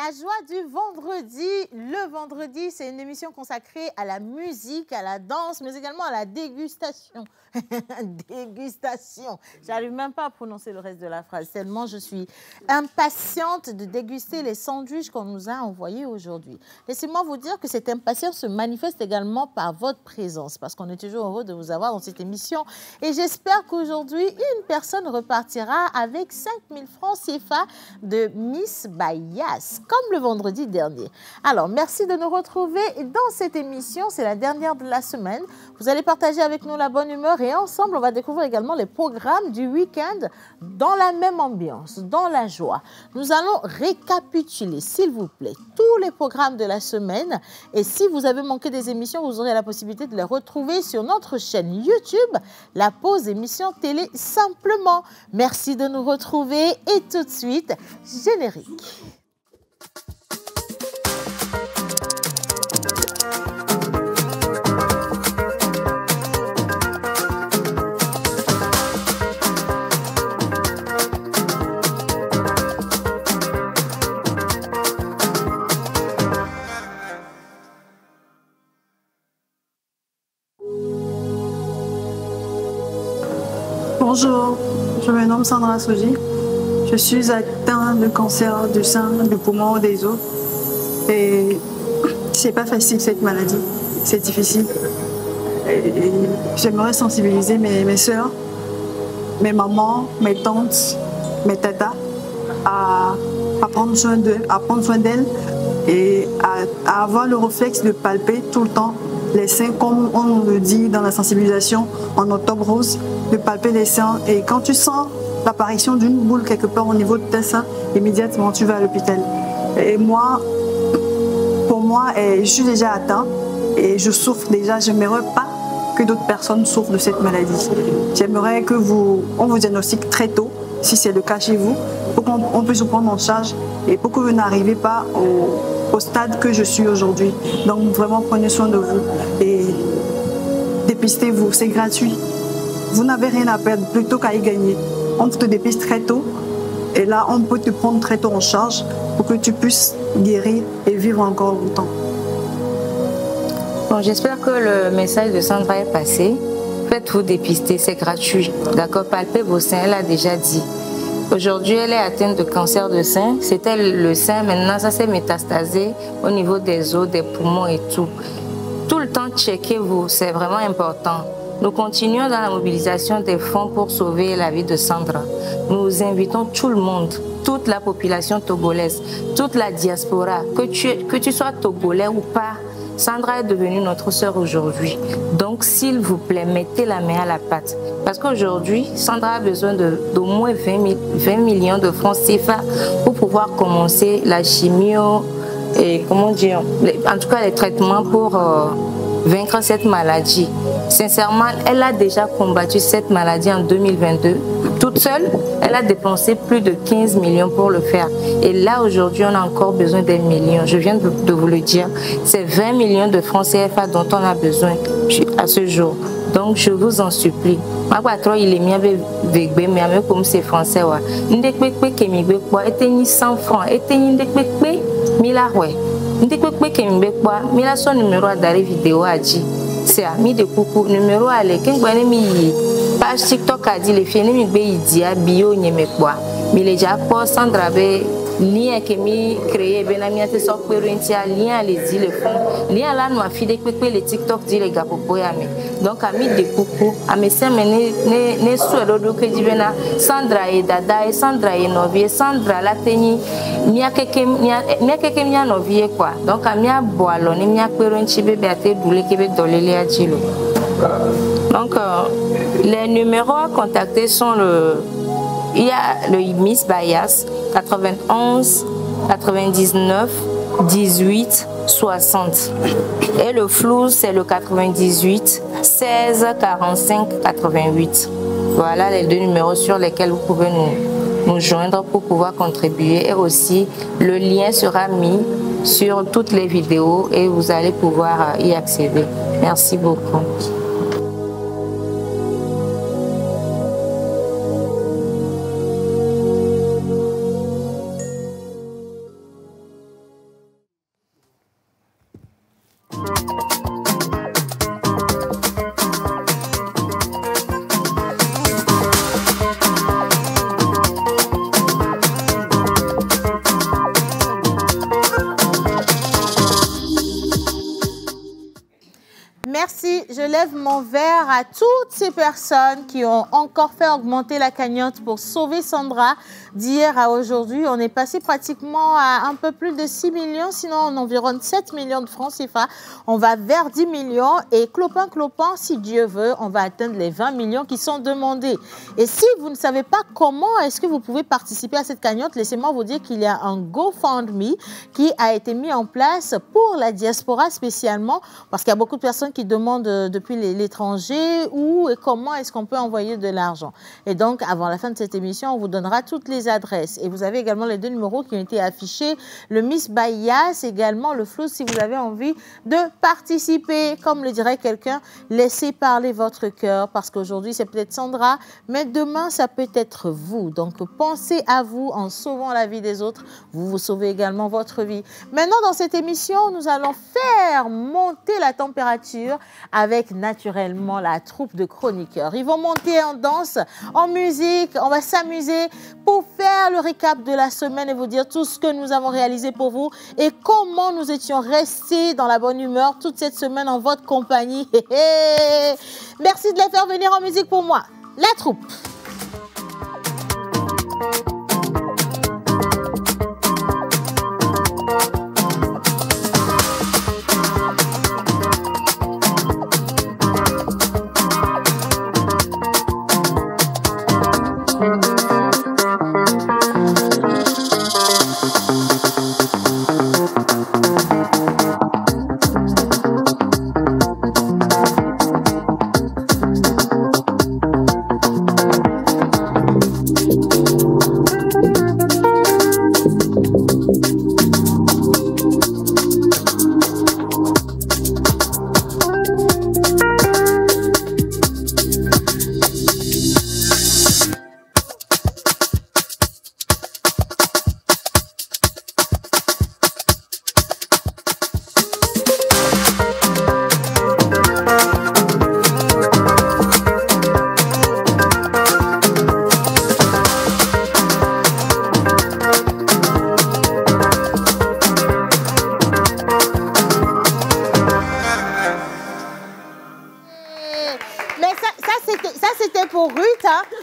La joie du vendredi. Le vendredi, c'est une émission consacrée à la musique, à la danse, mais également à la dégustation. Dégustation. J'arrive même pas à prononcer le reste de la phrase, tellement je suis impatiente de déguster les sandwichs qu'on nous a envoyés aujourd'hui. Laissez-moi vous dire que cette impatience se manifeste également par votre présence, parce qu'on est toujours heureux de vous avoir dans cette émission. Et j'espère qu'aujourd'hui, une personne repartira avec 5 000 francs CFA de Miss Bayas, comme le vendredi dernier. Alors, merci de nous retrouver dans cette émission. C'est la dernière de la semaine. Vous allez partager avec nous la bonne humeur et ensemble, on va découvrir également les programmes du week-end dans la même ambiance, dans la joie. Nous allons récapituler, s'il vous plaît, tous les programmes de la semaine. Et si vous avez manqué des émissions, vous aurez la possibilité de les retrouver sur notre chaîne YouTube, La Pause Émission Télé Simplement. Merci de nous retrouver et tout de suite, générique. Bonjour, je me nomme Sandra Soji. Je suis atteinte de cancer du sein, du poumon, des os. Et c'est pas facile cette maladie, c'est difficile. Et j'aimerais sensibiliser mes soeurs, mes mamans, mes tantes, mes tatas à prendre soin d'elles et à avoir le réflexe de palper tout le temps les seins, comme on le dit dans la sensibilisation en octobre rose, de palper les seins. Et quand tu sens l'apparition d'une boule quelque part au niveau de tes seins, immédiatement tu vas à l'hôpital. Et moi, pour moi, je suis déjà atteinte et je souffre déjà. J'aimerais pas que d'autres personnes souffrent de cette maladie. J'aimerais que on vous diagnostique très tôt, si c'est le cas chez vous, pour qu'on puisse vous prendre en charge et pour que vous n'arrivez pas au stade que je suis aujourd'hui. Donc vraiment prenez soin de vous et dépistez-vous, c'est gratuit. Vous n'avez rien à perdre plutôt qu'à y gagner. On te dépiste très tôt et là on peut te prendre très tôt en charge pour que tu puisses guérir et vivre encore longtemps. Bon, j'espère que le message de Sandra est passé. Faites-vous dépister, c'est gratuit. D'accord, palpez vos seins, elle a déjà dit. Aujourd'hui, elle est atteinte de cancer de sein. C'était le sein, maintenant ça s'est métastasé au niveau des os, des poumons et tout. Tout le temps, checkez-vous, c'est vraiment important. Nous continuons dans la mobilisation des fonds pour sauver la vie de Sandra. Nous invitons tout le monde, toute la population togolaise, toute la diaspora, que tu sois togolais ou pas, Sandra est devenue notre sœur aujourd'hui. Donc, s'il vous plaît, mettez la main à la pâte. Parce qu'aujourd'hui, Sandra a besoin d'au moins 20 millions de francs CFA pour pouvoir commencer la chimio et, comment dire, en tout cas les traitements pour vaincre cette maladie. Sincèrement, elle a déjà combattu cette maladie en 2022. Toute seule, elle a dépensé plus de 15 millions pour le faire. Et là, aujourd'hui, on a encore besoin des millions. Je viens de vous le dire. C'est 20 millions de francs CFA dont on a besoin à ce jour. Donc, je vous en supplie. Il est bien mais comme c'est français. Il y a 100 francs. Il y a son numéro d'arrêt vidéo à dire. C'est ami de coucou numéro à l'équipe page TikTok a dit les filles mi be idia bio nyeme kwa mi le ja po Sandra be lien que mi créé benamia te sok perentia lien les dit le fond lien là nous a fi de pepe le TikTok dit les gars popo ya me donc ami de coucou a me se ne suero do que divena Sandra et dada et Sandra et novie Sandra la teni mia keke mia novie quoi donc a mia boalo ni mia perenchi bebe ate doule ke be dolele a dilo. Donc, les numéros à contacter sont il y a le Miss Bayas 91 99 18 60 et le flou c'est le 98 16 45 88. Voilà les deux numéros sur lesquels vous pouvez nous joindre pour pouvoir contribuer et aussi le lien sera mis sur toutes les vidéos et vous allez pouvoir y accéder. Merci beaucoup. je lève mon verre à toutes ces personnes qui ont encore fait augmenter la cagnotte pour sauver Sandra. D'hier à aujourd'hui, on est passé pratiquement à un peu plus de 6 millions, sinon on environne 7 millions de francs CFA. On va vers 10 millions et clopin, si Dieu veut, on va atteindre les 20 millions qui sont demandés. Et si vous ne savez pas comment est-ce que vous pouvez participer à cette cagnotte, laissez-moi vous dire qu'il y a un GoFundMe qui a été mis en place pour la diaspora spécialement, parce qu'il y a beaucoup de personnes qui demandent depuis l'étranger où et comment est-ce qu'on peut envoyer de l'argent. Et donc, avant la fin de cette émission, on vous donnera toutes les adresses. Et vous avez également les 2 numéros qui ont été affichés, le Miss Bayas, également le flou si vous avez envie de participer. Comme le dirait quelqu'un, laissez parler votre cœur, parce qu'aujourd'hui, c'est peut-être Sandra, mais demain, ça peut être vous. Donc, pensez à vous en sauvant la vie des autres. Vous vous sauvez également votre vie. Maintenant, dans cette émission, nous allons faire monter la température avec naturellement la troupe de chroniqueurs. Ils vont monter en danse, en musique, on va s'amuser pour faire le récap de la semaine et vous dire tout ce que nous avons réalisé pour vous et comment nous étions restés dans la bonne humeur toute cette semaine en votre compagnie. Merci de les faire venir en musique pour moi. La troupe.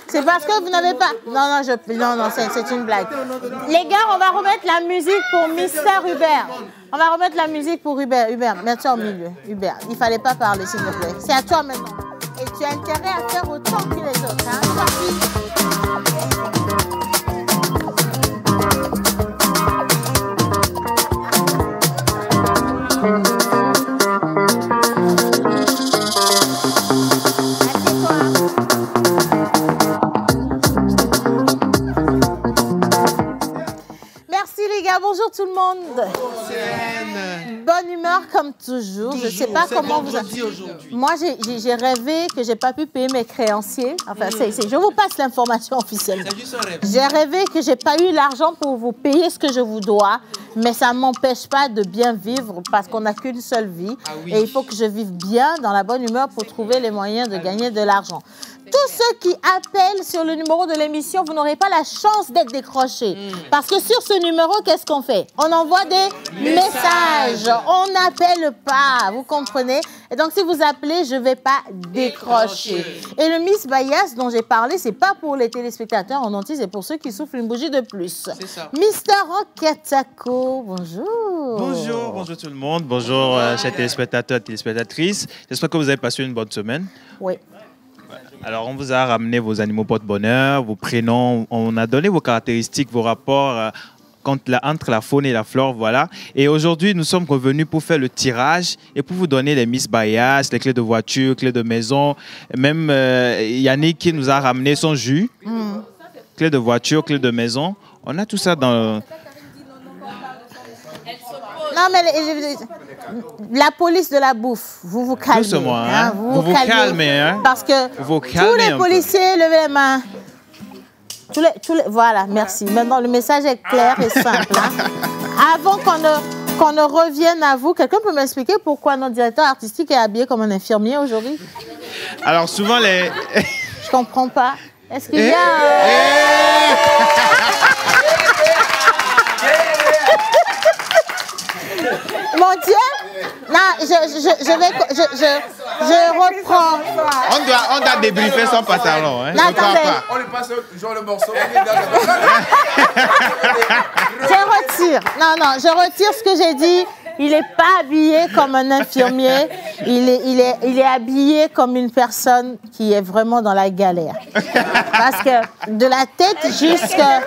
C'est parce que vous n'avez pas... Non, c'est une blague. Les gars, on va remettre la musique pour Mister Hubert. On va remettre la musique pour Hubert. Hubert, mets-toi au milieu. Hubert, il ne fallait pas parler, s'il te plaît. C'est à toi maintenant. Et tu as intérêt à faire autant que les autres. Hein? Bonjour tout le monde. Bonne humeur comme toujours. Je ne sais pas comment vous... Moi, j'ai rêvé que je n'ai pas pu payer mes créanciers. Enfin, je vous passe l'information officielle. J'ai rêvé que je n'ai pas eu l'argent pour vous payer ce que je vous dois, mais ça ne m'empêche pas de bien vivre parce qu'on n'a qu'une seule vie. Et il faut que je vive bien dans la bonne humeur pour trouver les moyens de gagner de l'argent. Tous ceux qui appellent sur le numéro de l'émission, vous n'aurez pas la chance d'être décrochés. Parce que sur ce numéro, qu'est-ce qu'on fait? On envoie des messages. On n'appelle pas, vous comprenez? Et donc, si vous appelez, je ne vais pas décrocher. Et le Miss Bayas dont j'ai parlé, ce n'est pas pour les téléspectateurs en entier, c'est pour ceux qui soufflent une bougie de plus. C'est ça. Mister Okatako, bonjour. Bonjour tout le monde. Bonjour, chers téléspectateurs et téléspectatrices. J'espère que vous avez passé une bonne semaine. Oui. Alors, on vous a ramené vos animaux porte-bonheur, vos prénoms, on a donné vos caractéristiques, vos rapports entre la faune et la flore, voilà. Et aujourd'hui, nous sommes revenus pour faire le tirage et pour vous donner les Miss Bayas, les clés de voiture, clés de maison. Même Yannick qui nous a ramené son jus, clés de voiture, clés de maison. On a tout ça dans... Non, mais la police de la bouffe, vous vous calmez. Doucement, hein? Vous calmez. Hein? Parce que tous les policiers, levez les mains. Voilà, merci. Maintenant, le message est clair et simple. Hein? Avant qu'on ne revienne à vous, quelqu'un peut m'expliquer pourquoi notre directeur artistique est habillé comme un infirmier aujourd'hui? Alors, souvent, les... Je comprends pas. Est-ce qu'il y a... Mon Dieu! Non, Je reprends. On doit débriefer son pantalon. Hein. Là, attendez. On lui passe genre le morceau. Je retire. Non, je retire ce que j'ai dit. Il n'est pas habillé comme un infirmier. Il est habillé comme une personne qui est vraiment dans la galère. Parce que de la tête jusqu'à...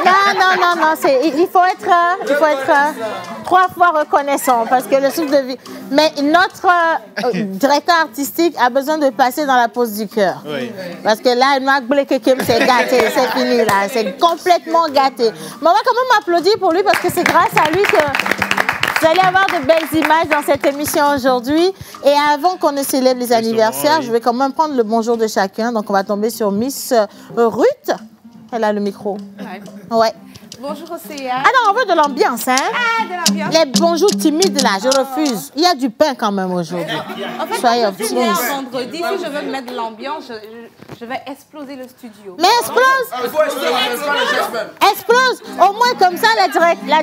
Non. Il faut être 3 fois reconnaissant parce que le souffle de vie... Mais notre directeur artistique a besoin de passer dans la pose du cœur. Oui. Parce que là, c'est gâté, c'est fini là. C'est complètement gâté. Mais on va quand même applaudir pour lui parce que c'est grâce à lui que... Vous allez avoir de belles images dans cette émission aujourd'hui. Et avant qu'on ne célèbre les anniversaires, je vais quand même prendre le bonjour de chacun. Donc, on va tomber sur Miss Ruth. Elle a le micro. Ouais. Bonjour Océane. Ah non, on veut de l'ambiance, hein? Ah, de l'ambiance. Les bonjours timides, là, je refuse. Il y a du pain quand même aujourd'hui. En fait, Soyez moi, optimistes. vendredi, si je veux mettre de l'ambiance, je vais exploser le studio. Mais explose! Explose! Au moins, comme ça, la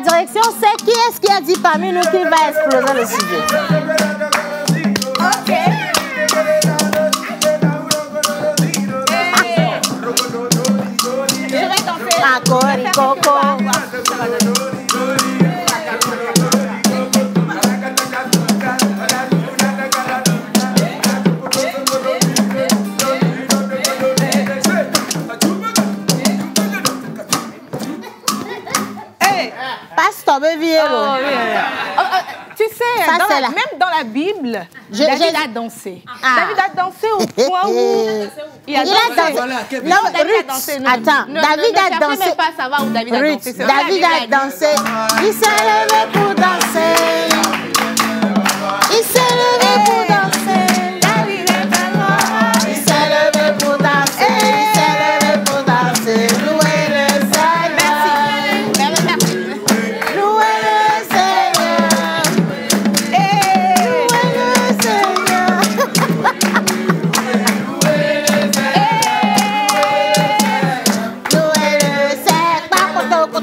direction sait qui est-ce qui a dit parmi nous qui va exploser le studio. OK. Je vais danser. Coco. Passe ton bébé. Tu sais, Ça, c'est là. même dans la Bible, David a dansé. David a dansé au point où il a dansé. Non, David a Ruth, dansé. attends, David a dansé. Je ne même pas savoir où David a Ruth, dansé. David a dansé. Il s'est levé pour danser. Il s'est levé pour danser. David est mort. Il s'est levé pour danser. Il s'est levé pour danser. Louez le Seigneur. Merci. Louez le Seigneur. Louez le Seigneur. Louez le Seigneur.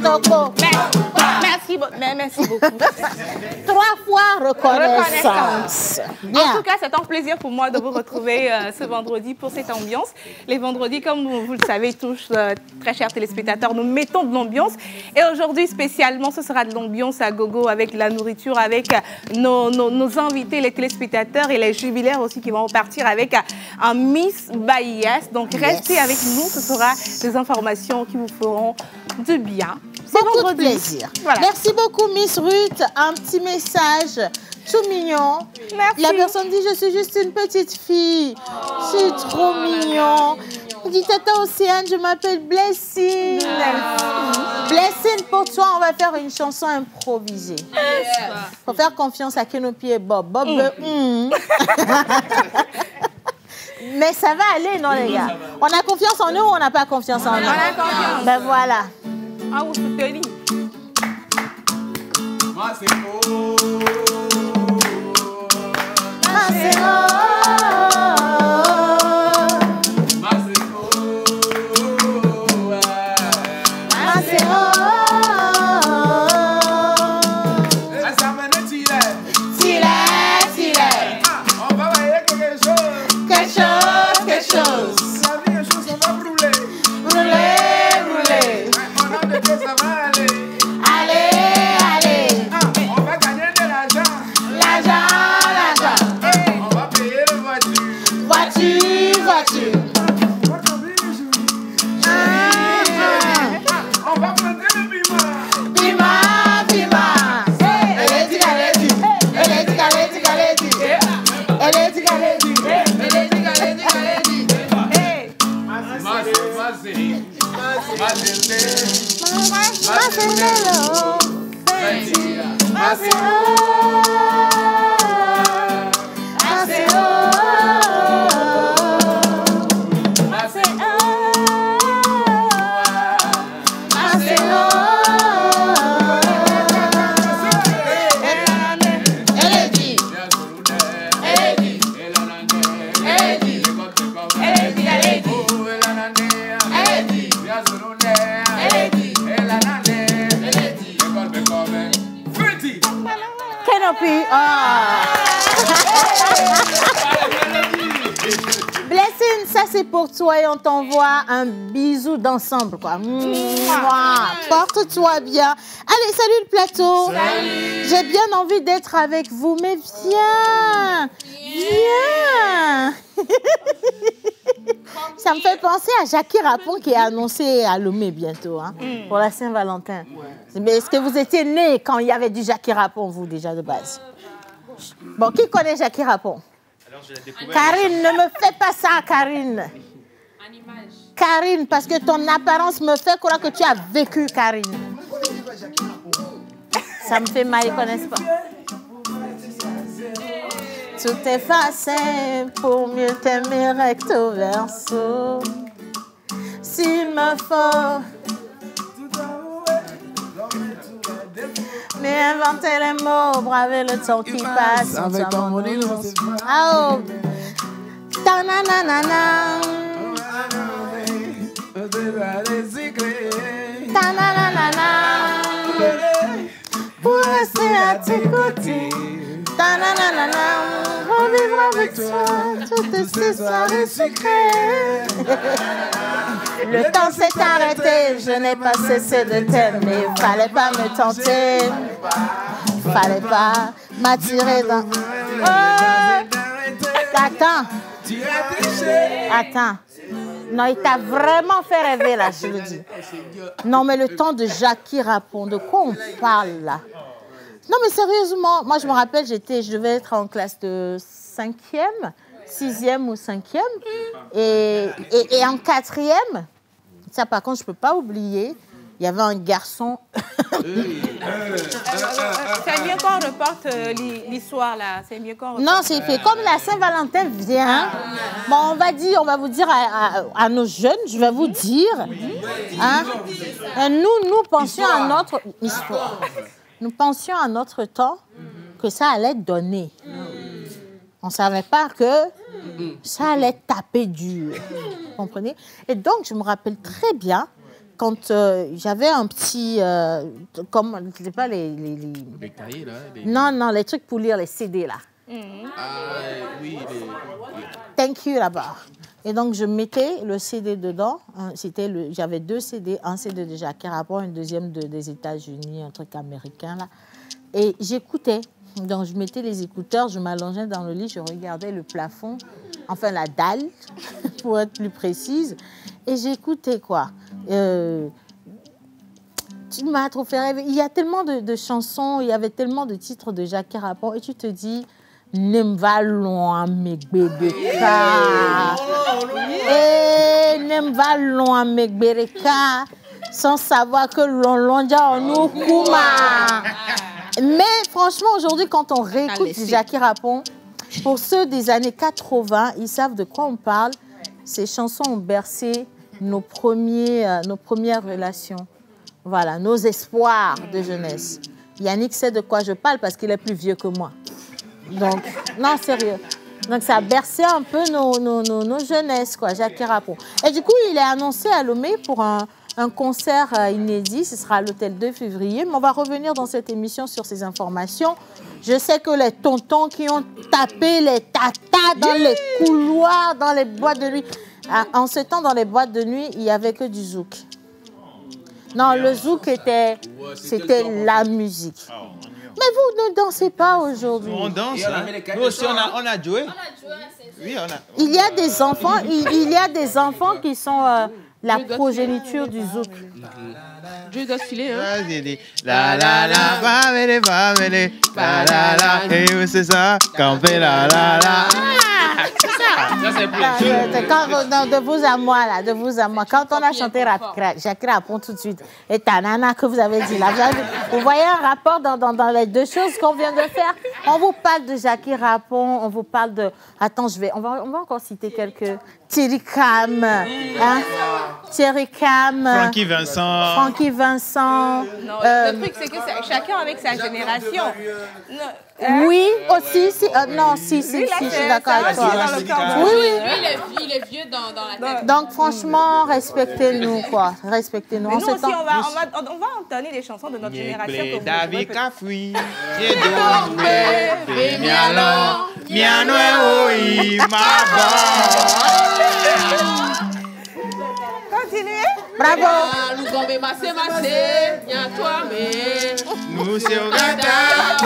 Coco. Merci beaucoup. 3 fois reconnaissance. Bien. En tout cas, c'est un plaisir pour moi de vous retrouver ce vendredi pour cette ambiance. Les vendredis, comme vous le savez tous, très chers téléspectateurs, nous mettons de l'ambiance. Et aujourd'hui, spécialement, ce sera de l'ambiance à gogo avec la nourriture, avec nos invités, les téléspectateurs et les jubilaires aussi qui vont repartir avec un Miss Bahias. Donc, restez avec nous. Ce sera des informations qui vous feront du bien. Beaucoup de plaisir. Voilà. Merci beaucoup, Miss Ruth. Un petit message tout mignon. Merci. La personne dit, je suis juste une petite fille. C'est trop mignon. Il dit, Tata Océane, je m'appelle Blessing. Blessing, pour toi, on va faire une chanson improvisée. Faut faire confiance à Kenopi et Bob. Bob, Mais ça va aller, non, les gars? On a confiance en nous ou on n'a pas confiance en nous? On a confiance. Ben voilà. Ah, vous soutenez. Quelque chose. Brûler. Allez. On va gagner de l'argent. L'argent. On va payer la voiture. Voiture. On va prendre le piment. Piment. Kenopi. c'est pour toi et on t'envoie un bisou d'ensemble, quoi. Mouah. Porte-toi bien. Allez, salut le plateau. Salut. J'ai bien envie d'être avec vous, mais viens. Viens. Ça me fait penser à Jackie Rapon qui est annoncé à Lomé bientôt, hein, pour la Saint-Valentin. Mais est-ce que vous étiez né quand il y avait du Jackie Rapon, vous, déjà, de base? Bon, qui connaît Jackie Rapon? Karine, ne me fais pas ça, Karine. Karine, parce que ton apparence me fait croire que tu as vécu, Karine. Ça me fait mal, ils ne connaissent pas. Tout est facile pour mieux t'aimer recto verso. S'il me faut. Mais inventer les mots, braver le temps qui passe. Avec ton mot d'illustration. Oh! Ta-na-na-na-na. Ta-na-na-na-na. Pour rester à tes côtés. Ta-na-na-na-na. Revivre avec toi toutes ces soirées secrètes. Le temps s'est arrêté, je n'ai pas cessé de t'aimer. Fallait pas me tenter, fallait pas m'attirer dans... Oh! Attends. Attends. Non, il t'a vraiment fait rêver là, je le dis. Non, mais le temps de Jackie Rapon, de quoi on parle là? Non, mais sérieusement, moi je me rappelle, je devais être en classe de 5e, 6e ou 5e. Et en 4e, ça par contre, je ne peux pas oublier, il y avait un garçon. C'est mieux qu'on reporte l'histoire là. C'est mieux qu'on reporte. Non, c'est fait. Comme la Saint-Valentin vient, bon, on va vous dire à nos jeunes, je vais vous dire, hein, nous pensions à notre histoire. Nous pensions à notre temps que ça allait donner. On ne savait pas que ça allait taper dur. Vous comprenez? Et donc, je me rappelle très bien quand j'avais un petit... comme, je ne sais pas, les cahiers, là? Non, les trucs pour lire, les CD, là. Oui, Thank you, là-bas. Et donc, je mettais le CD dedans. J'avais 2 CD, un CD de Jackie Rapon, un deuxième des États-Unis, un truc américain, là. Et j'écoutais. Donc, je mettais les écouteurs, je m'allongeais dans le lit, je regardais le plafond, enfin la dalle, pour être plus précise. Et j'écoutais, quoi. Tu m'as trop fait rêver. Il y a tellement de chansons, il y avait tellement de titres de Jackie Rapon, et tu te dis... Nemva loin mes bébés Nemva loin mes bébés sans savoir que l'on nous kouma. Mais franchement aujourd'hui quand on réécoute Jackie Rapon, pour ceux des années 80, ils savent de quoi on parle. Ces chansons ont bercé nos premières relations. Voilà, nos espoirs de jeunesse. Yannick sait de quoi je parle parce qu'il est plus vieux que moi. Donc, non, sérieux. Donc, ça a bercé un peu nos jeunesses, quoi, Jackie Rapon. Et du coup, il est annoncé à Lomé pour un concert inédit. Ce sera à l'hôtel 2 février. Mais on va revenir dans cette émission sur ces informations. Je sais que les tontons qui ont tapé les tatas dans les couloirs, dans les boîtes de nuit. En ce temps, dans les boîtes de nuit, il n'y avait que du zouk. Non, le zouk c'était la musique. Mais vous ne dansez pas aujourd'hui. On danse. Hein? Nous aussi, on a joué. Oui, on a. Il y a des enfants, il y a des enfants qui sont la progéniture du zouk. Dieu doit filer, hein. La la la, va mêler, la la la, et c'est ça, camper la la la. De vous à moi, là, de vous à moi. Quand on a chanté Jackie Rapon tout de suite, et Tanana que vous avez dit là, vous voyez un rapport dans les deux choses qu'on vient de faire. On vous parle de Jackie Rapon, on vous parle de... Attends, on va encore citer quelques... Thierry Cam, hein? Thierry Cam, Francky Vincent. Non, le truc, c'est que chacun avec sa génération. Oui, aussi, si, non, si, je suis d'accord avec toi. Oui. Il est vieux dans la tête. Donc, franchement, respectez-nous, quoi. Respectez-nous. Mais nous aussi, on va entonner des chansons de notre génération. David Cafoui, Mianoui, ma Continuez. Bravo. Nous sommes massé, nous sommes gata,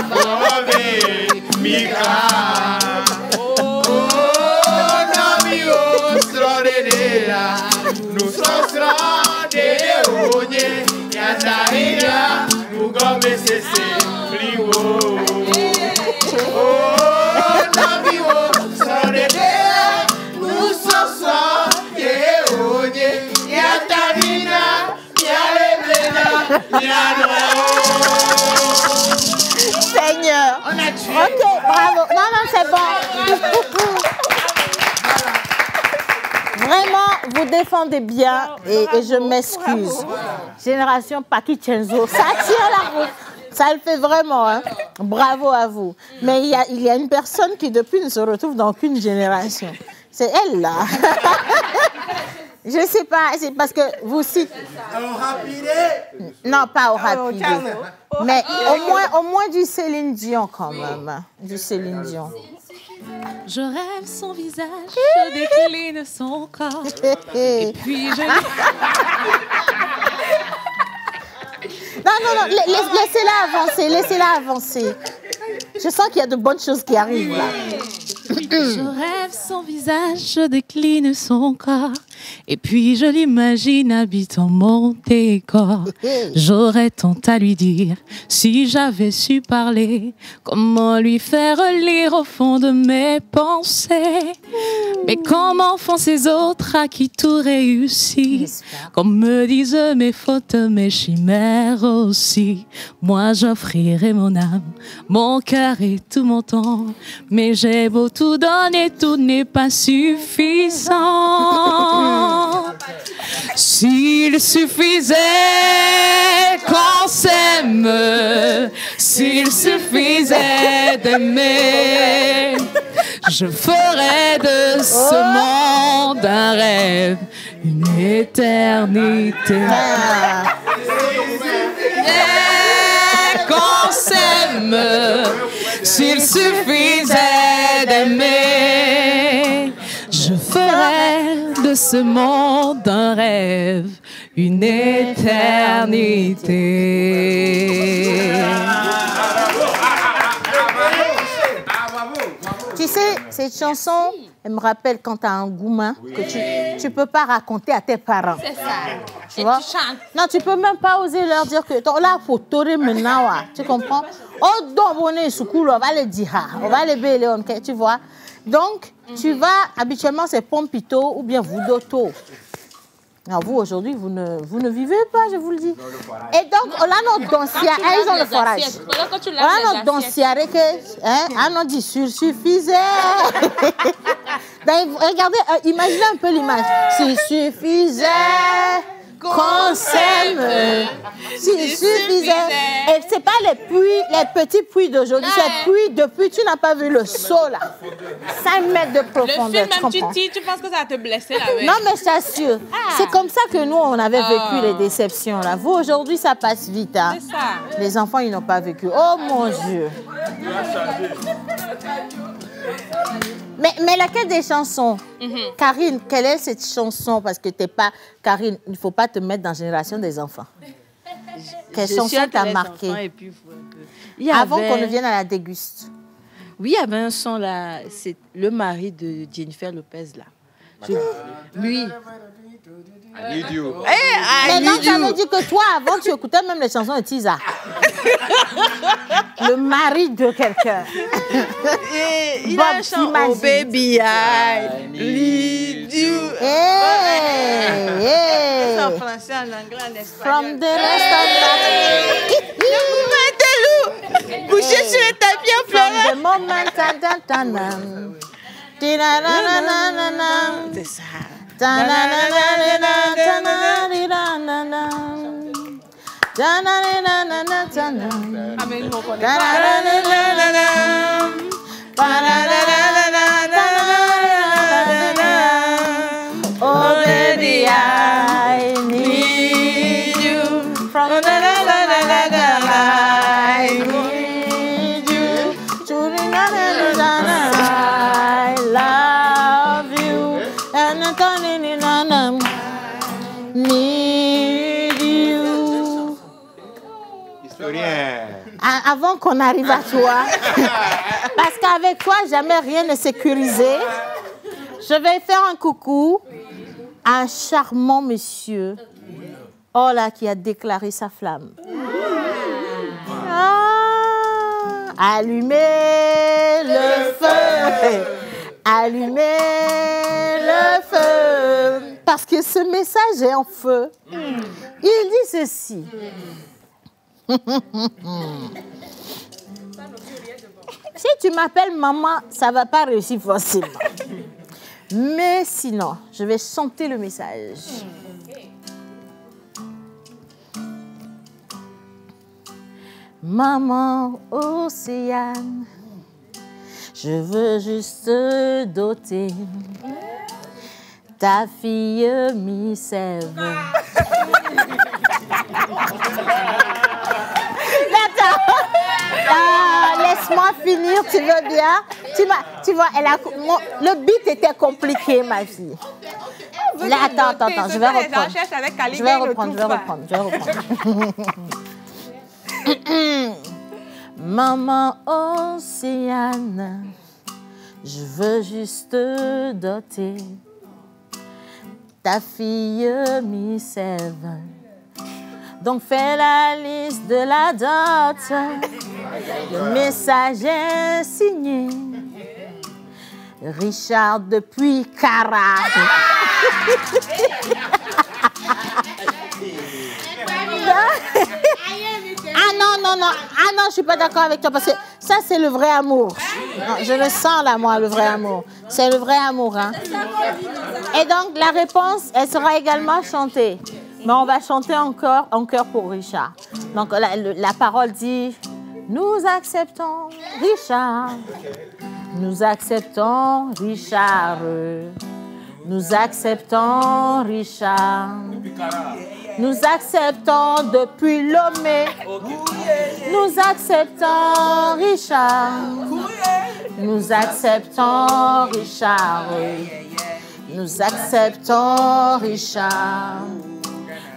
Mika. Oh, Nami, oh, Strodera. Nous sommes Strodera. Yataria, nous sommes cessés. Oh, Nami, oh, Strodera. Nous sommes Yatarina, Yareblena, Seigneur. On a tué. Ok, bravo. Non, non, c'est bon. Vraiment, vous défendez bien et je m'excuse. Génération Paki Chenzo, ça tient la route. Ça le fait vraiment, hein. Bravo à vous. Mais il y a une personne qui depuis ne se retrouve dans aucune génération. C'est elle là. Je sais pas, c'est parce que vous citez. Non, pas au rapide. Mais au moins du Céline Dion quand même. Du Céline Dion. Je rêve son visage, je décline son corps. Et puis je... Non, laissez-la avancer. Je sens qu'il y a de bonnes choses qui arrivent là. Je rêve son visage, je décline son corps. Et puis je l'imagine habitant mon décor. J'aurais tant à lui dire si j'avais su parler. Comment lui faire lire au fond de mes pensées. Mais comment font ces autres à qui tout réussit? Comme me disent mes fautes, mes chimères aussi. Moi j'offrirai mon âme, mon cœur et tout mon temps. Mais j'ai beau tout donner, tout n'est pas suffisant. S'il suffisait qu'on s'aime, s'il suffisait d'aimer, je ferais de ce monde un rêve, une éternité. Qu'on s'aime, s'il suffisait d'aimer, je ferais de ce monde un rêve, une éternité. Tu sais, cette chanson, elle me rappelle quand tu as un gourmand que tu ne peux pas raconter à tes parents. C'est ça. Tu vois? Tu chantes. Non, tu ne peux même pas oser leur dire que là, il faut torer maintenant. Tu comprends? Oh, donc, on est sous couleur, on va les dire, on va les bêler, tu vois? Donc, tu vas, habituellement, c'est Pompito ou bien Voudoto. Alors, vous, aujourd'hui, vous ne vivez pas, je vous le dis. Et donc, on a notre dossier, ils ont le forage. On a notre dossier, on a dit suffisait. Regardez, imaginez un peu l'image. S'il suffisait qu'on s'aime, s'il suffisait. Et ce n'est pas les petits puits d'aujourd'hui, c'est puits depuis, tu n'as pas vu le saut là. 5 mètres de profondeur. Le film, même tu penses que ça va te blesser là. Non, mais je t'assure, c'est comme ça que nous, on avait vécu les déceptions là. Vous, aujourd'hui, ça passe vite. Hein. C'est ça. Les enfants, ils n'ont pas vécu. Oh mon Dieu. Mais laquelle des chansons? Karine, quelle est cette chanson? Parce que t'es pas... Karine, il ne faut pas te mettre dans la génération des enfants. Quelle chanson t'a marqué? Avant qu'on ne vienne à la déguste. Oui, il y avait un son là, c'est le mari de Jennifer Lopez là. Lui. Mais non, ça veut dire que toi, avant, tu écoutais même les chansons de Tiza. Le mari de quelqu'un. Il a un chant, oh baby, I need you. C'est en français, en anglais, en espagnol. From the rest of the couché sur le tapis en pleurant. From the moment, c'est ça. Oh baby, I need you. From the I need you. need you. Avant qu'on arrive à toi, parce qu'avec toi, jamais rien n'est sécurisé, je vais faire un coucou à un charmant monsieur, oh là, qui a déclaré sa flamme. Ah, allumez le feu, allumez le feu, parce que ce message est en feu. Il dit ceci. Si tu m'appelles maman, ça ne va pas réussir forcément. Mais sinon, je vais chanter le message. Maman Océane, je veux juste doter ta fille Miss-Ève. Laisse-moi finir, tu veux bien? Tu vois, le beat était compliqué, ma fille. Là, attends, je vais reprendre. Je vais reprendre. Maman Océane, je veux juste doter ta fille Miss-Ève. Donc fais la liste de la dot. Le message est signé Richard depuis Cara. Ah non, je suis pas d'accord avec toi parce que ça c'est le vrai amour. Non, je le sens là moi, le vrai amour. C'est le vrai amour, hein. Et donc la réponse, elle sera également chantée. Mais on va chanter encore en chœur pour Richard. Donc la parole dit: nous acceptons Richard. Nous acceptons Richard. Nous acceptons Richard. Nous acceptons depuis Lomé. Nous acceptons Richard. Nous acceptons Richard. Nous acceptons Richard.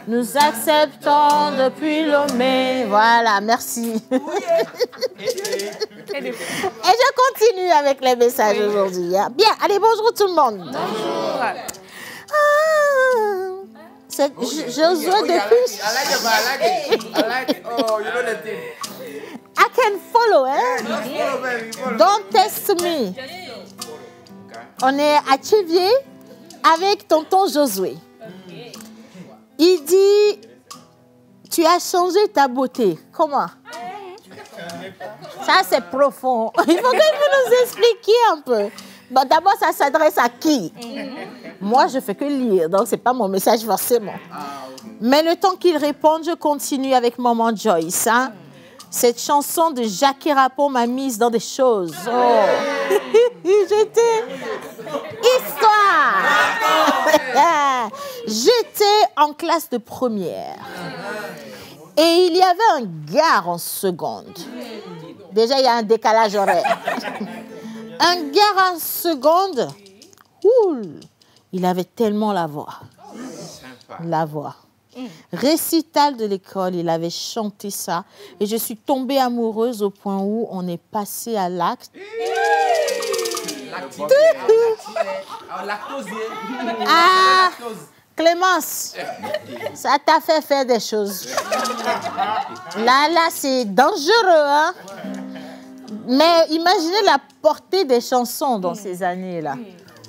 Nous acceptons depuis Lomé. Voilà, merci. Et je continue avec les messages aujourd'hui. Hein. Bien, allez, bonjour tout le monde. Bonjour. C'est Josué depuis... I like it. Oh, you know the thing. I can follow, hein? Don't test me. On est à Thiviers avec tonton Josué. Il dit, tu as changé ta beauté. Comment? Ça, c'est profond. Il faut que vous nous expliquiez un peu. Bon, d'abord, ça s'adresse à qui? Moi, je fais que lire, donc ce n'est pas mon message forcément. Mais le temps qu'il réponde, je continue avec Maman Joyce. Hein? Cette chanson de Jackie Rapon m'a mise dans des choses. Oh. J'étais... Histoire. J'étais en classe de première. Et il y avait un gars en seconde. Déjà, il y a un décalage horaire. Un gars en seconde. Il avait tellement la voix. La voix. Récital de l'école, il avait chanté ça. Et je suis tombée amoureuse au point où on est passé à l'acte. Ah, Clémence, ça t'a fait faire des choses. Là, c'est dangereux, hein? Mais imaginez la portée des chansons dans ces années-là.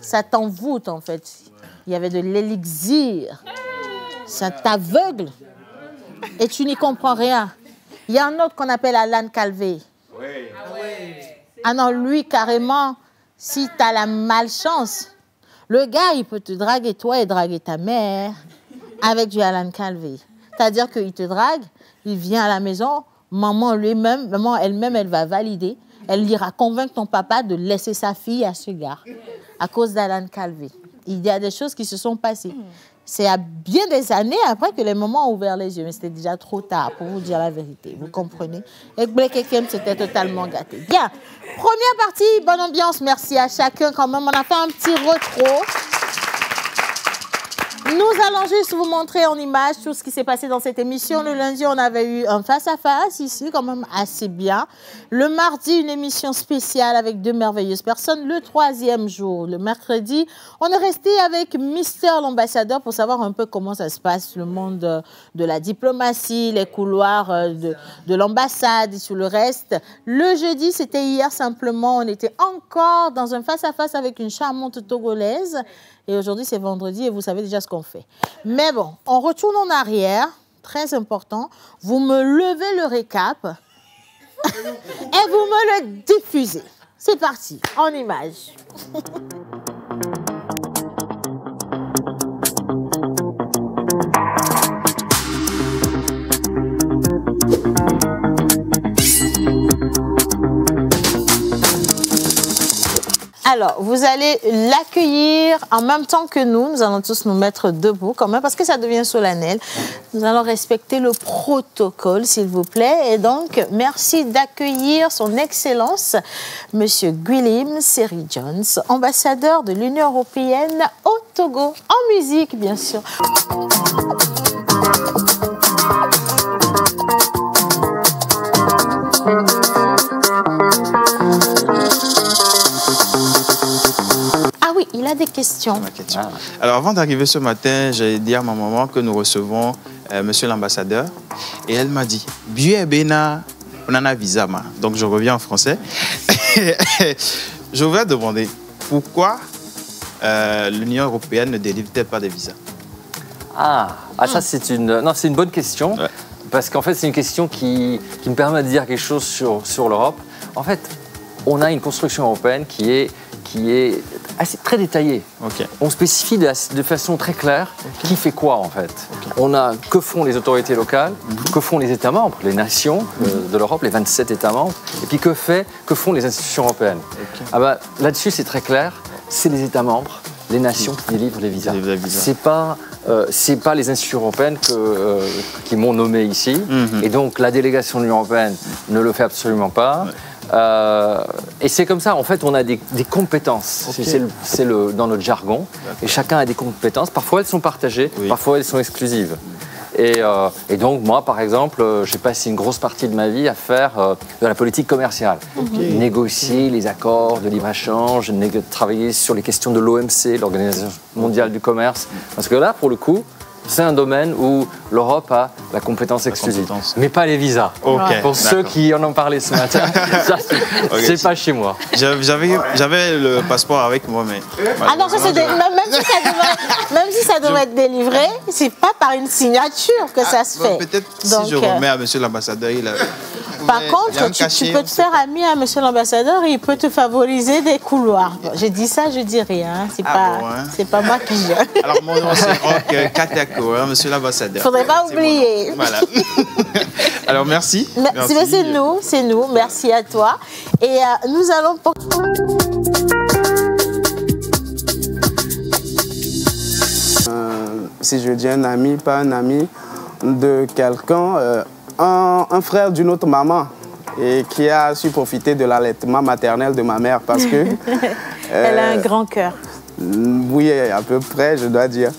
Ça t'envoûte, en fait. Il y avait de l'élixir. Ça t'aveugle. Et tu n'y comprends rien. Il y a un autre qu'on appelle Alan Calvé. Ah non, lui, carrément, si tu as la malchance, le gars, il peut te draguer toi et draguer ta mère avec du Alan Calvé. C'est-à-dire qu'il te drague, il vient à la maison, maman elle-même, elle va valider. Elle ira convaincre ton papa de laisser sa fille à ce gars à cause d'Alan Calvé. Il y a des choses qui se sont passées. C'est à bien des années après que les mamans ont ouvert les yeux, mais c'était déjà trop tard pour vous dire la vérité. Vous comprenez? Et Black Ekem, c'était totalement gâté. Bien, première partie, bonne ambiance, merci à chacun quand même. On a fait un petit retro. Nous allons juste vous montrer en image tout ce qui s'est passé dans cette émission. Le lundi, on avait eu un face-à-face ici, quand même assez bien. Le mardi, une émission spéciale avec 2 merveilleuses personnes. Le 3e jour, le mercredi, on est resté avec Mister l'ambassadeur pour savoir un peu comment ça se passe, le monde de la diplomatie, les couloirs de l'ambassade et tout le reste. Le jeudi, c'était hier simplement, on était encore dans un face-à-face avec une charmante Togolaise. Et aujourd'hui, c'est vendredi et vous savez déjà ce qu'on fait. Mais bon, on retourne en arrière, très important. Vous me levez le récap et vous me le diffusez. C'est parti, en image. Alors, vous allez l'accueillir en même temps que nous. Nous allons tous nous mettre debout quand même parce que ça devient solennel. Nous allons respecter le protocole, s'il vous plaît. Et donc, merci d'accueillir son Excellence, Monsieur Guillaume Seri Jones, ambassadeur de l'Union européenne au Togo. En musique, bien sûr. Ah oui, il a des questions. Alors, avant d'arriver ce matin, j'ai dit à ma maman que nous recevons monsieur l'ambassadeur. Et elle m'a dit, Bieu Bena, on en a visa. Donc, je reviens en français. Je voudrais demander pourquoi l'Union européenne ne délivre-t-elle pas des visas? Ça, c'est une bonne question. Ouais. Parce qu'en fait, c'est une question qui me permet de dire quelque chose sur l'Europe. En fait, on a une construction européenne qui est très détaillée. Okay. On spécifie de façon très claire qui fait quoi, en fait. On a que font les autorités locales, que font les États membres, les nations de l'Europe, les 27 États membres, et puis que font les institutions européennes. Là-dessus, c'est très clair, c'est les États membres, les nations qui délivrent les visas. C'est pas les institutions européennes qui m'ont nommé ici, et donc la délégation de l'Union européenne ne le fait absolument pas. Et c'est comme ça, en fait, on a des compétences, c'est dans notre jargon, et chacun a des compétences, parfois elles sont partagées, parfois elles sont exclusives. Et donc, moi, par exemple, j'ai passé une grosse partie de ma vie à faire de la politique commerciale. Négocier les accords de libre-échange, travailler sur les questions de l'OMC, l'Organisation mondiale du commerce. Parce que là, pour le coup, c'est un domaine où l'Europe a la compétence exclusive, mais pas les visas. Pour ceux qui en ont parlé ce matin, ça, c'est pas chez moi. J'avais le passeport avec moi, mais... Ah non, ça, même si ça devrait être délivré, c'est pas par une signature que ça se fait. Peut-être si je remets à monsieur l'ambassadeur, il a... Par contre, tu peux te faire ami à monsieur l'ambassadeur et il peut te favoriser des couloirs. Je dis ça, je dis rien. C'est pas moi qui gère. Alors, mon nom, c'est Roch Katako, monsieur l'ambassadeur. Faudrait pas oublier. Voilà. Alors, merci. Merci. C'est nous. Merci à toi. Et nous allons... Si je dis un ami, pas un ami de quelqu'un... Un frère d'une autre maman et qui a su profiter de l'allaitement maternel de ma mère parce que... Elle a un grand cœur. Oui, à peu près, je dois dire.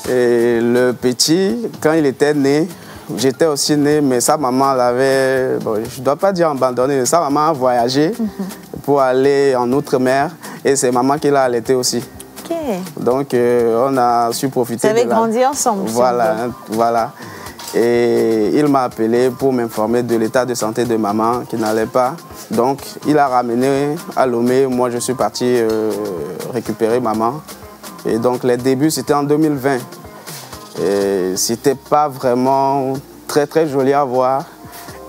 Et le petit, quand il était né, j'étais aussi né, mais sa maman l'avait... Bon, je ne dois pas dire abandonné, sa maman a voyagé pour aller en Outre-mer et c'est maman qui l'a allaité aussi. Donc, on a su profiter de Vous avez grandi ensemble. Voilà. Et il m'a appelé pour m'informer de l'état de santé de maman qui n'allait pas. Donc, il a ramené à Lomé. Moi, je suis parti récupérer maman. Et donc, les débuts, c'était en 2020. Et c'était pas vraiment très, très joli à voir.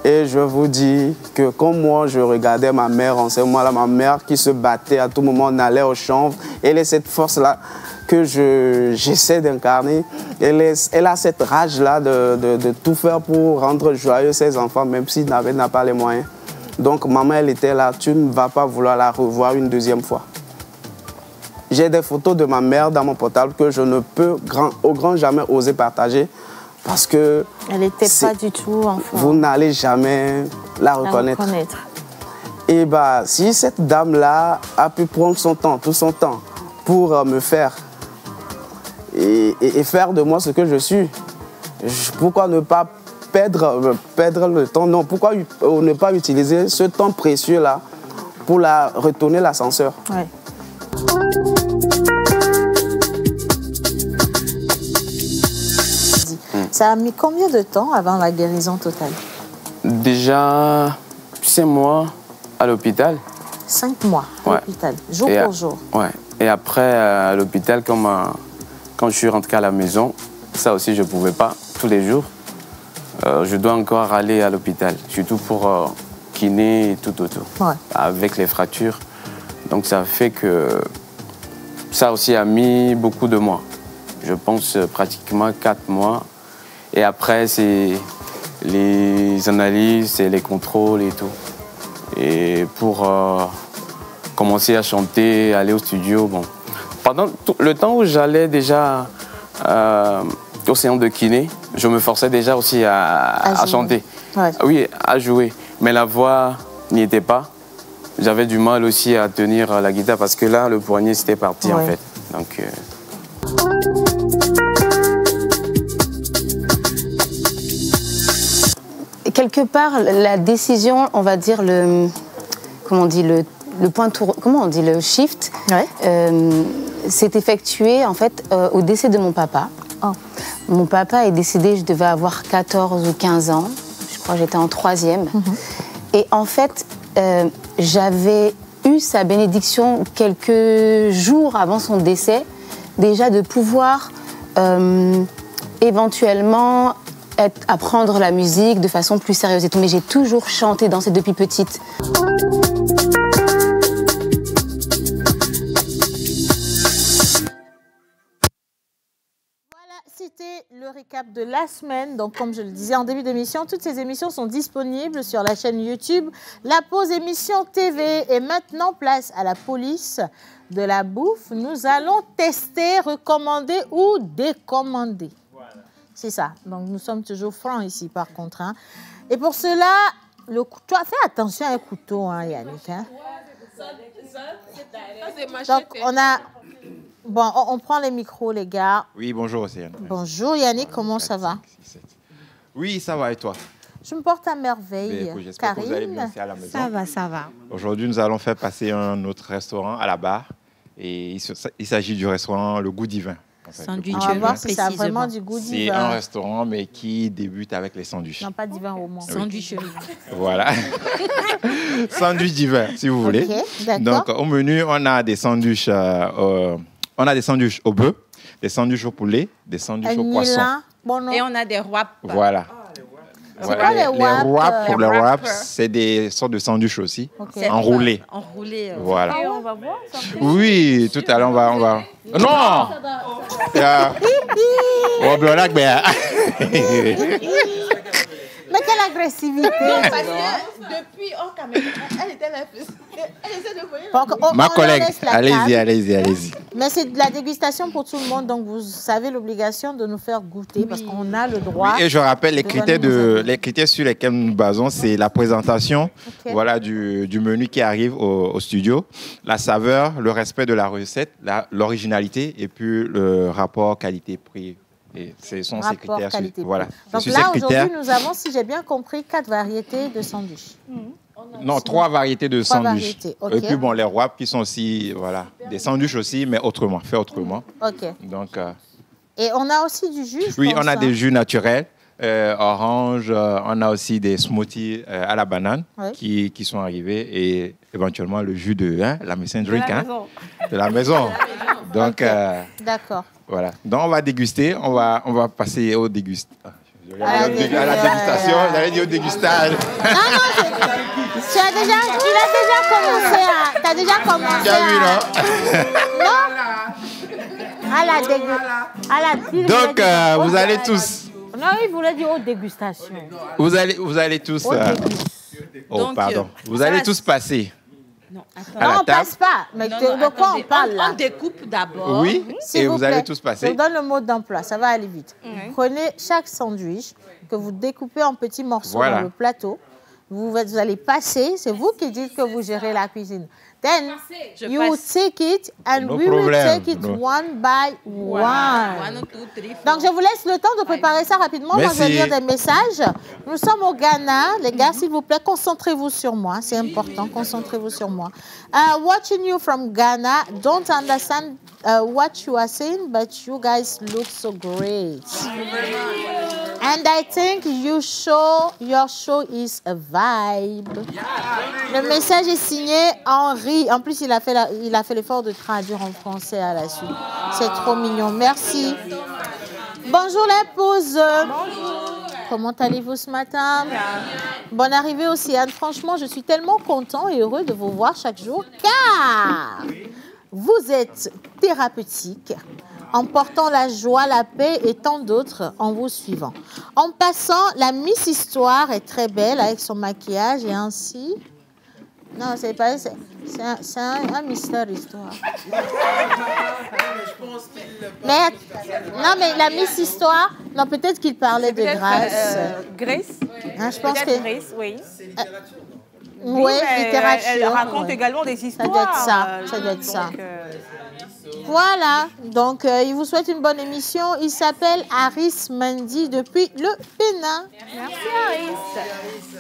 Et je vous dis que comme moi, je regardais ma mère en ce moment-là, ma mère qui se battait à tout moment, on allait au chanvre. Elle est cette force-là que j'essaie d'incarner. Elle a cette rage-là de tout faire pour rendre joyeux ses enfants, même s'ils n'a pas les moyens. Donc, maman, elle était là, tu ne vas pas vouloir la revoir une deuxième fois. J'ai des photos de ma mère dans mon portable que je ne peux au grand jamais oser partager parce que... Elle n'était pas du tout enfant. Vous n'allez jamais la reconnaître. Et si cette dame-là a pu prendre son temps, tout son temps, pour me faire... et faire de moi ce que je suis. Pourquoi ne pas perdre le temps? Non, pourquoi ne pas utiliser ce temps précieux-là pour retourner l'ascenseur? Ouais. Ça a mis combien de temps avant la guérison totale? Déjà 5 mois à l'hôpital. 5 mois à l'hôpital, jour pour jour. Ouais. Et après, à l'hôpital, quand je suis rentré à la maison, ça aussi, je ne pouvais pas tous les jours. Je dois encore aller à l'hôpital, surtout pour kiné et tout autour, avec les fractures. Donc ça fait que ça aussi a mis beaucoup de mois. Je pense pratiquement 4 mois. Et après, c'est les analyses et les contrôles et tout. Et pour commencer à chanter, aller au studio, bon. Pendant le temps où j'allais déjà au séance de kiné, je me forçais déjà aussi à chanter. Ouais. Oui, à jouer. Mais la voix n'y était pas. J'avais du mal aussi à tenir la guitare parce que là, le poignet, c'était parti en fait. Donc, quelque part, la décision, on va dire comment on dit, le point tour, comment on dit, le shift, s'est effectué en fait au décès de mon papa. Oh. Mon papa est décédé, je devais avoir 14 ou 15 ans. Je crois que j'étais en 3e. Et en fait, j'avais eu sa bénédiction quelques jours avant son décès, déjà de pouvoir éventuellement apprendre la musique de façon plus sérieuse et tout. Mais j'ai toujours chanté, dansé depuis petite. C'était le récap de la semaine. Donc, comme je le disais en début d'émission, toutes ces émissions sont disponibles sur la chaîne YouTube La Pause Émission TV. Et maintenant, place à la police de la bouffe. Nous allons tester, recommander ou décommander. Voilà. C'est ça. Donc, nous sommes toujours francs ici, par contre. Hein. Et pour cela, toi, fais attention à un couteau, hein, Yannick. Hein. Donc, on a... Bon, on prend les micros, les gars. Oui, bonjour, Océane. Bonjour, Yannick, comment ça va? Oui, ça va, et toi? Je me porte à merveille. J'espère que vous allez bien à la maison. Ça va, ça va. Aujourd'hui, nous allons faire passer un autre restaurant à la barre. Et il s'agit du restaurant Le Goût Divin. En fait, on va voir si ça a vraiment du goût divin. C'est un restaurant, mais qui débute avec les sandwichs. Non, pas divin au moins. Sandwich. Voilà. Sandwich divin, si vous voulez. Okay, donc, au menu, on a des sandwichs... on a des sandwichs au bœuf, des sandwichs au poulet, des sandwichs au poisson. Et on a des wraps. Voilà. C'est quoi les wraps? Pour les wraps, c'est des sortes de sandwichs aussi, enroulés. Enroulés. Voilà. Et on va voir ça. Oui, tout à l'heure, on va... Non! Mais quelle agressivité! Parce que depuis hors caméra, elle était là. Elle essaie de voir. Ma collègue, allez-y. Mais c'est de la dégustation pour tout le monde, donc vous avez l'obligation de nous faire goûter parce qu'on a le droit. Oui, et je rappelle les critères sur lesquels nous nous basons, c'est la présentation, voilà, du menu qui arrive au studio, la saveur, le respect de la recette, l'originalité et puis le rapport qualité-prix. Et ce sont ces critères. Voilà. Donc là, aujourd'hui, nous avons, si j'ai bien compris, 4 variétés de sandwich. Non, 3 variétés de sandwich. Okay. Et puis, bon, les wraps qui sont aussi, voilà, des sandwichs aussi, mais autrement, fait autrement. OK. Donc, et on a aussi du jus, oui, on a des jus naturels, orange, on a aussi des smoothies à la banane qui sont arrivés et éventuellement le jus de la Maison Drink, de la maison. Donc, d'accord. Voilà. Donc, on va déguster. On va passer au dégustation. À la dégustation. J'allais dire au dégustage. Non, tu as déjà commencé à... Tu as déjà commencé à... Donc, vous allez tous... Non, il voulait dire aux dégustations. Vous allez tous... Oh, pardon. Vous allez tous passer... Non, on ne passe pas. Mais de quoi on parle là? On découpe d'abord. Oui, et vous allez tous passer. Je vous donne le mot d'emploi, ça va aller vite. Prenez chaque sandwich que vous découpez en petits morceaux dans le plateau. Vous allez passer, c'est vous qui dites que vous gérez la cuisine. Then you will take it and No we will problem. take it No. one by one. 1, 2, 3, Donc je vous laisse le temps de préparer ça rapidement. Moi, je vais lire des messages. Nous sommes au Ghana. Les gars, s'il vous plaît, concentrez-vous sur moi. C'est important, concentrez-vous sur moi. Watching you from Ghana, don't understand what you are saying, but you guys look so great. And I think your show is a vibe. Le message est signé Henri. En plus, il a fait l'effort de traduire en français à la suite. C'est trop mignon. Merci. Bonjour l'épouse. Bonjour. Comment allez-vous ce matin? Bonne arrivée Océane. Franchement, je suis tellement content et heureux de vous voir chaque jour car vous êtes thérapeutique en portant la joie, la paix et tant d'autres en vous suivant. En passant, la Miss Histoire est très belle avec son maquillage et ainsi... Non, c'est pas... C'est un mystère histoire. Mais, non, mais la Miss Histoire... Non, peut-être qu'il parlait de Grace. Grace Hein, je pense peut-être que... Grace, oui. Oui, littérature. Elle raconte ouais. également des histoires. Ça doit être ça. Ça doit être ça. Voilà, donc il vous souhaite une bonne émission. Il s'appelle Aris Mendy depuis le Bénin. Merci Aris.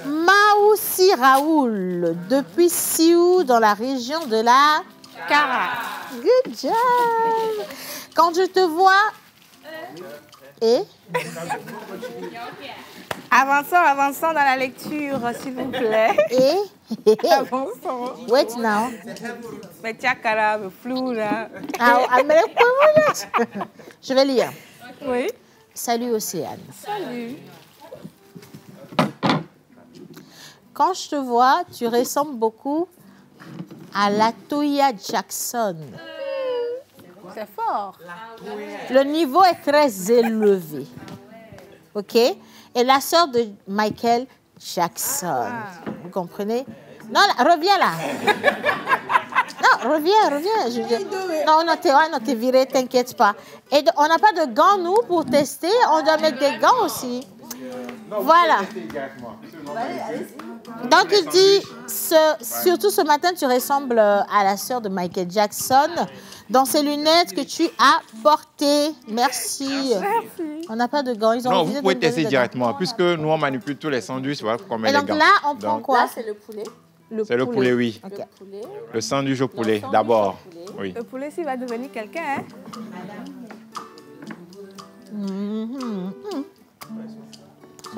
Maoussi Raoul depuis Sioux dans la région de la Cara. Good job. Quand je te vois... Et Avançons dans la lecture, s'il vous plaît. Et avançons. Wait now. Mais Tiakara, le flou là. Je vais lire. Oui. Salut Océane. Salut. Quand je te vois, tu ressembles beaucoup à Latoya Jackson. C'est fort. Le niveau est très élevé. OK? Et la sœur de Michael Jackson. Vous comprenez? Non, là, reviens là. Non, reviens. Non, t'es viré, t'inquiète pas. Et on n'a pas de gants, nous, pour tester. On doit mettre des gants aussi. Voilà. Donc, il dit, surtout ce matin, tu ressembles à la sœur de Michael Jackson dans ces lunettes que tu as portées. Merci. On n'a pas de gants. Ils ont Non, vous pouvez tester directement, puisque nous, on manipule tous les sandwichs, voilà, qu'on met les gants. Et donc là, on prend quoi? C'est le poulet. C'est le poulet, oui. Okay. Le sandwich au poulet, d'abord. Oui. Le poulet, s'il va devenir quelqu'un, hein?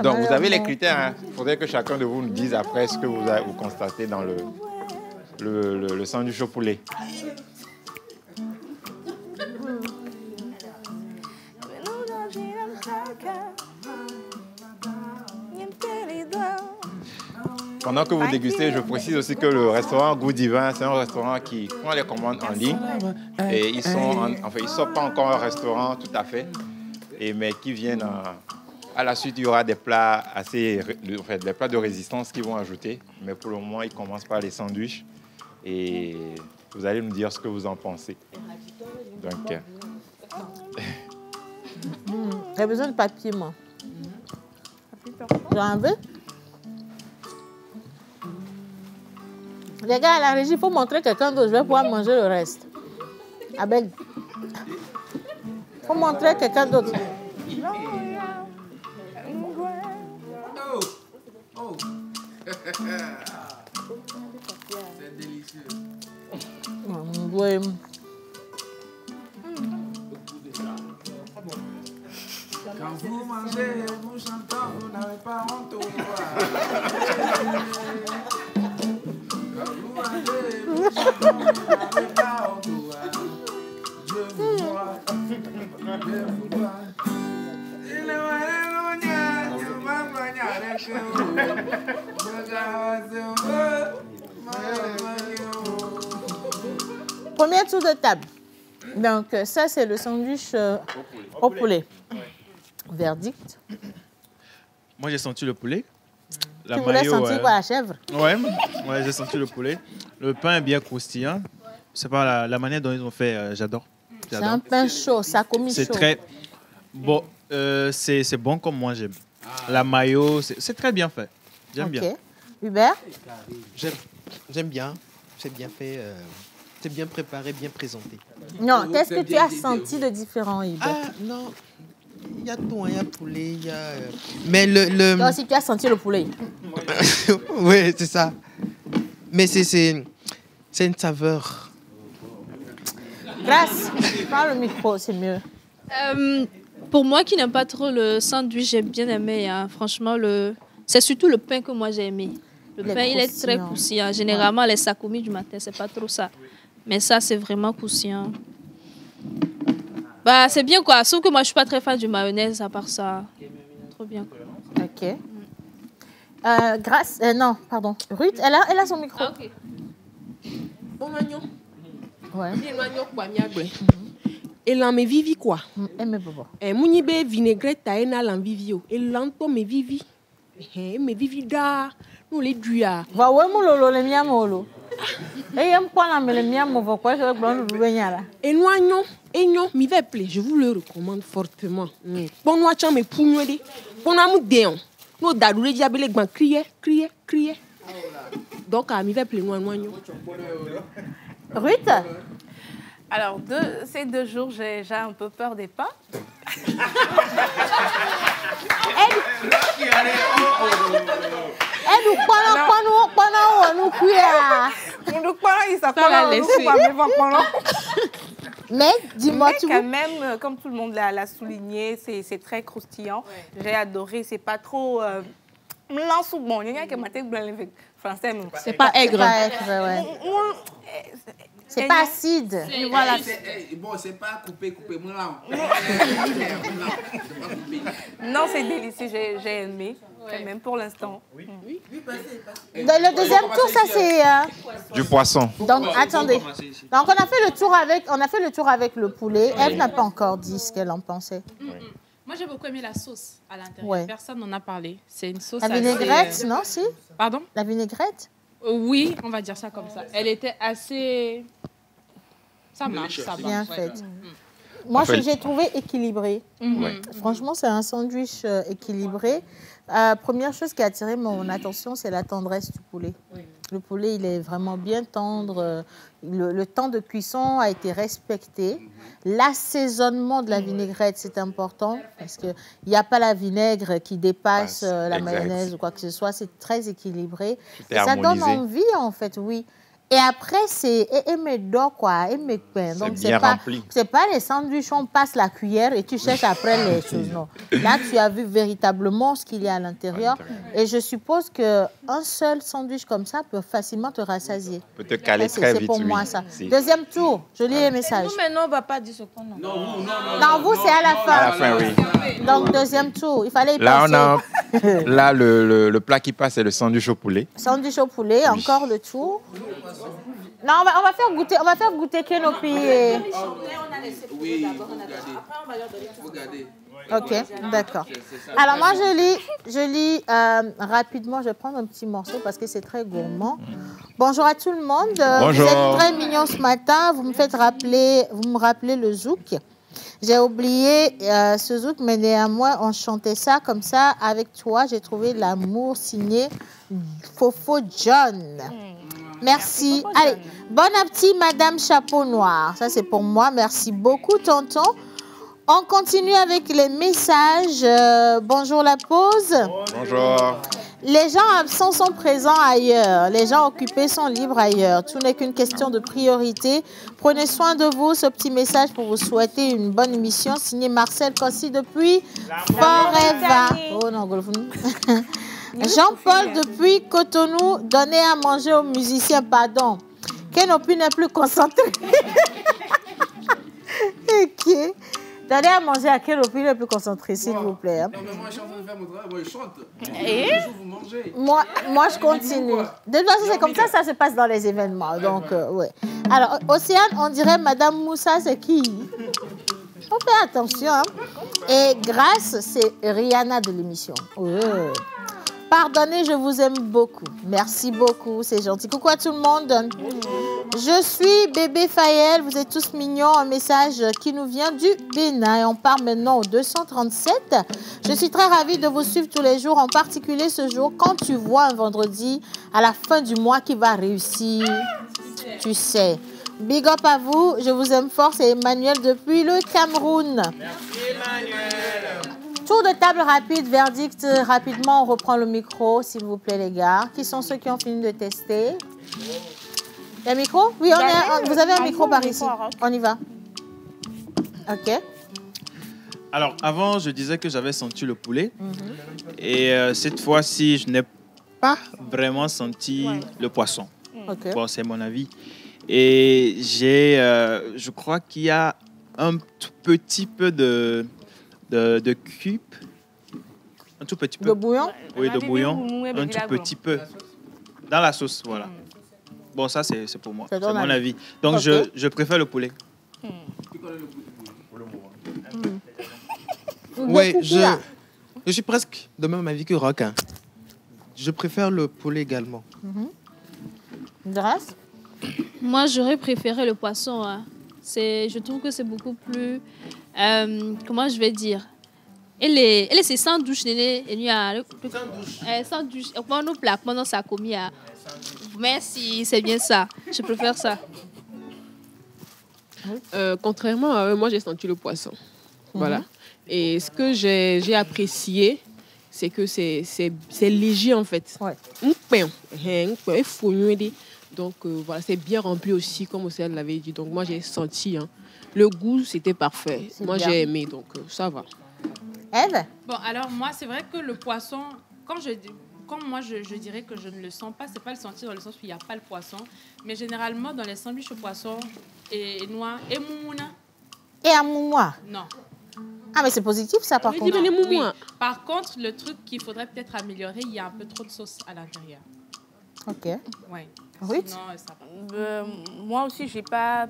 Donc, vous avez les critères. Hein. Il faudrait que chacun de vous nous dise après ce que vous constatez dans le sandwich au poulet. Pendant que vous dégustez, je précise aussi que le restaurant Goût Divin, c'est un restaurant qui prend les commandes en ligne. Et ils ne sont pas encore un restaurant tout à fait, mais qui viennent... À la suite, il y aura des plats des plats de résistance qu'ils vont ajouter. Mais pour le moment, ils commencent par les sandwichs. Et vous allez nous dire ce que vous en pensez. Donc, j'ai besoin de papier, moi. J'en veux? Les gars, à la régie, il faut montrer quelqu'un d'autre. Je vais pouvoir manger le reste. Abel. Il faut montrer quelqu'un d'autre. C'est délicieux. Oui. Quand vous mangez, vous chantez, vous n'avez pas honte au revoir. Quand vous mangez, vous chantez, vous n'avez pas honte au revoir. Je vous vois, je vous vois. Il est Premier tour de table. Donc, ça, c'est le sandwich au poulet. Verdict. Moi, j'ai senti le poulet. Tu voulais sentir quoi, la chèvre? Ouais, j'ai senti le poulet. Le pain est bien croustillant. C'est pas la manière dont ils ont fait, j'adore. C'est un pain chaud, ça commis chaud. C'est très... Bon, c'est bon comme moi j'aime. La mayo, c'est très bien fait. J'aime bien. Hubert? J'aime bien. C'est bien fait. C'est bien préparé, bien présenté. Non, qu'est-ce que tu as senti de différent, Hubert? Ah, non. Il y a tout, il y a poulet, il y a... Mais le... Non, si tu as senti le poulet. Oui, c'est ça. Mais c'est une saveur. Grâce, parle le micro, c'est mieux. Pour moi qui n'aime pas trop le sandwich, j'ai bien aimé. Hein. Franchement, c'est surtout le pain que moi j'ai aimé. Le pain, il est très croustillant. Généralement, les sakomi du matin, c'est pas trop ça. Mais ça, c'est vraiment croustillant. Bah, c'est bien quoi. Sauf que moi, je suis pas très fan du mayonnaise à part ça. Trop bien. Ok. Grâce, non, pardon. Ruth, elle a son micro. Ah, ok. Bon, Magnon. Ouais. Et là, me vivi quoi? Me bobo. Et mouni be vinaigrette ta ena lan vivio. Et lanto me vivi. Me vivi da. Nous les duya. Va ouais mon lolo le mia molo. Et yam quoi la me le mia mo quoi que blanc du benyala. Et noignon, mi va plaît, je vous le recommande fortement. Bon noix cham me pougnode. Bon amu déon. Nous dadoule diabele gban crier. Donc mi va plaît noignon. Ruth? Alors, ces 2 jours, j'ai un peu peur des pains. Mais dis-moi tout. Quand même, comme tout le monde l'a souligné, c'est très croustillant. J'ai adoré. C'est pas trop bon. Il y a qui m'a français. C'est pas aigre. C'est pas acide. Voilà. Bon, c'est pas coupé. Non, c'est délicieux. J'ai aimé. Quand même pour l'instant. Oui. Le deuxième tour, ça c'est du poisson. Donc attendez. Donc on a fait le tour avec le poulet. Eve n'a pas encore dit ce qu'elle en pensait. Moi j'ai beaucoup aimé la sauce à l'intérieur. Ouais. Personne n'en a parlé. C'est une sauce. La vinaigrette, non, si? Pardon? La vinaigrette? Oui, on va dire ça comme ça. Elle était assez. Ça marche, ça bien marche. faite. Moi, j'ai trouvé équilibré. Franchement, c'est un sandwich équilibré. Première chose qui a attiré mon attention, c'est la tendresse du poulet. Oui. Le poulet, il est vraiment bien tendre. Le temps de cuisson a été respecté. L'assaisonnement de la vinaigrette, c'est important parce qu'il n'y a pas la vinaigre qui dépasse la mayonnaise ou quoi que ce soit. C'est très équilibré. Et ça donne envie, en fait, oui. Et après, c'est quoi. Donc, c'est pas les sandwichs, on passe la cuillère et tu cherches après les choses. Non. Là, tu as vu véritablement ce qu'il y a à l'intérieur. Et je suppose qu'un seul sandwich comme ça peut facilement te rassasier. Peut te caler très vite. C'est pour moi ça. Deuxième tour, je lis les messages. Nous, maintenant, on ne va pas dire ce qu'on a. Non, vous, c'est à la fin. À la fin, oui. Donc, deuxième tour, il fallait y passer. Là, le plat qui passe, c'est le sandwich au poulet. Sandwich au poulet, encore le tour. Non, on va faire goûter Kenopi. Oui, regardez. Ok, d'accord. Alors moi, je lis rapidement. Je vais prendre un petit morceau parce que c'est très gourmand. Bonjour à tout le monde. Bonjour. Vous êtes très mignons ce matin. Vous me rappelez le zouk. J'ai oublié ce zouk, mais néanmoins, on chantait ça comme ça. Avec toi, j'ai trouvé l'amour signé Fofo John. Merci. Allez, bon appétit, Madame Chapeau Noir. Ça, c'est pour moi. Merci beaucoup, tonton. On continue avec les messages. Bonjour, la pause. Bonjour. Les gens absents sont présents ailleurs. Les gens occupés sont libres ailleurs. Tout n'est qu'une question de priorité. Prenez soin de vous. Ce petit message pour vous souhaiter une bonne émission. Signé Marcel Kossi depuis Forever. Oh non, Jean-Paul depuis Cotonou. Donnez à manger aux musiciens. Pardon. Kenopi n'est plus concentré. Ok. Donnez à manger à Kenopi n'est plus concentré, s'il vous plaît. Non, mais moi, je suis en train de faire mon travail. Moi, je chante. Et vous mangez. Moi, je continue. De toute façon, c'est comme ça, ça se passe dans les événements. Donc, ouais. Alors, Océane, on dirait Madame Moussa, c'est qui? On fait attention. Hein. Et Grâce, c'est Rihanna de l'émission. Ouais. Pardonnez, je vous aime beaucoup. Merci beaucoup, c'est gentil. Coucou à tout le monde. Je suis Bébé Fayel, vous êtes tous mignons. Un message qui nous vient du Bénin. Et on part maintenant au 237. Je suis très ravie de vous suivre tous les jours, en particulier ce jour, quand tu vois un vendredi à la fin du mois qui va réussir. Tu sais. Big up à vous, je vous aime fort, c'est Emmanuel depuis le Cameroun. Merci Emmanuel. Tour de table rapide, verdict rapidement, on reprend le micro, s'il vous plaît les gars. Qui sont ceux qui ont fini de tester? Il y a un micro? Oui, vous avez un micro par ici. On y va. Ok. Alors, avant, je disais que j'avais senti le poulet. Et cette fois-ci, je n'ai pas vraiment senti le poisson. Ok. Bon, c'est mon avis. Et je crois qu'il y a un tout petit peu de cube. Un tout petit peu. De bouillon? Oui, de bouillon. Un tout petit peu. Dans la sauce, voilà. Bon, ça, c'est pour moi. C'est mon avis. Donc, okay. je préfère le poulet. Oui, je suis presque de même avis que Rock. Hein. Je préfère le poulet également. Grâce? Moi, j'aurais préféré le poisson. Hein. Je trouve que c'est beaucoup plus... comment je vais dire? Elle c'est sans douche. Sans douche. Comment nous plaquons dans sa commis? Merci, c'est bien ça. Je préfère ça. Contrairement à eux, moi, j'ai senti le poisson. Voilà. Et ce que j'ai apprécié, c'est que c'est léger, en fait. Donc, voilà, c'est bien rempli aussi, comme Océane l'avait dit. Donc, moi, j'ai senti. Hein. Le goût, c'était parfait. Moi, j'ai aimé, donc ça va. Eve? Bon, alors, moi, c'est vrai que le poisson, quand moi, je dirais que je ne le sens pas, c'est pas le sentir dans le sens où il n'y a pas le poisson. Mais généralement, dans les sandwichs au poisson et noix, et moumouna. Et à moumoua? Non. Ah, mais c'est positif, ça, par contre. Oui. Par contre, le truc qu'il faudrait peut-être améliorer, il y a un peu trop de sauce à l'intérieur. Ok. Ouais. Oui. Sinon, ça va. Moi aussi, j'ai pas...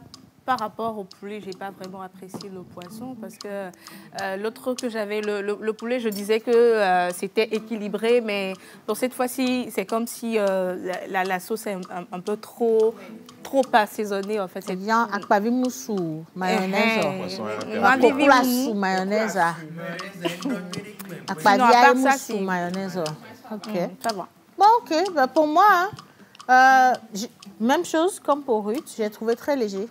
Par rapport au poulet, j'ai pas vraiment apprécié le poisson parce que l'autre que j'avais, le poulet, je disais que c'était équilibré, mais pour cette fois-ci, c'est comme si la sauce est un peu trop assaisonnée en fait. C'est bien akpavi moussou, mayonnaise. Poisson mayonnaise. Akpavi moussou, mayonnaise. Ok. Ça va. Bon, ok. Ben, pour moi, même chose comme pour Ruth, j'ai trouvé très léger.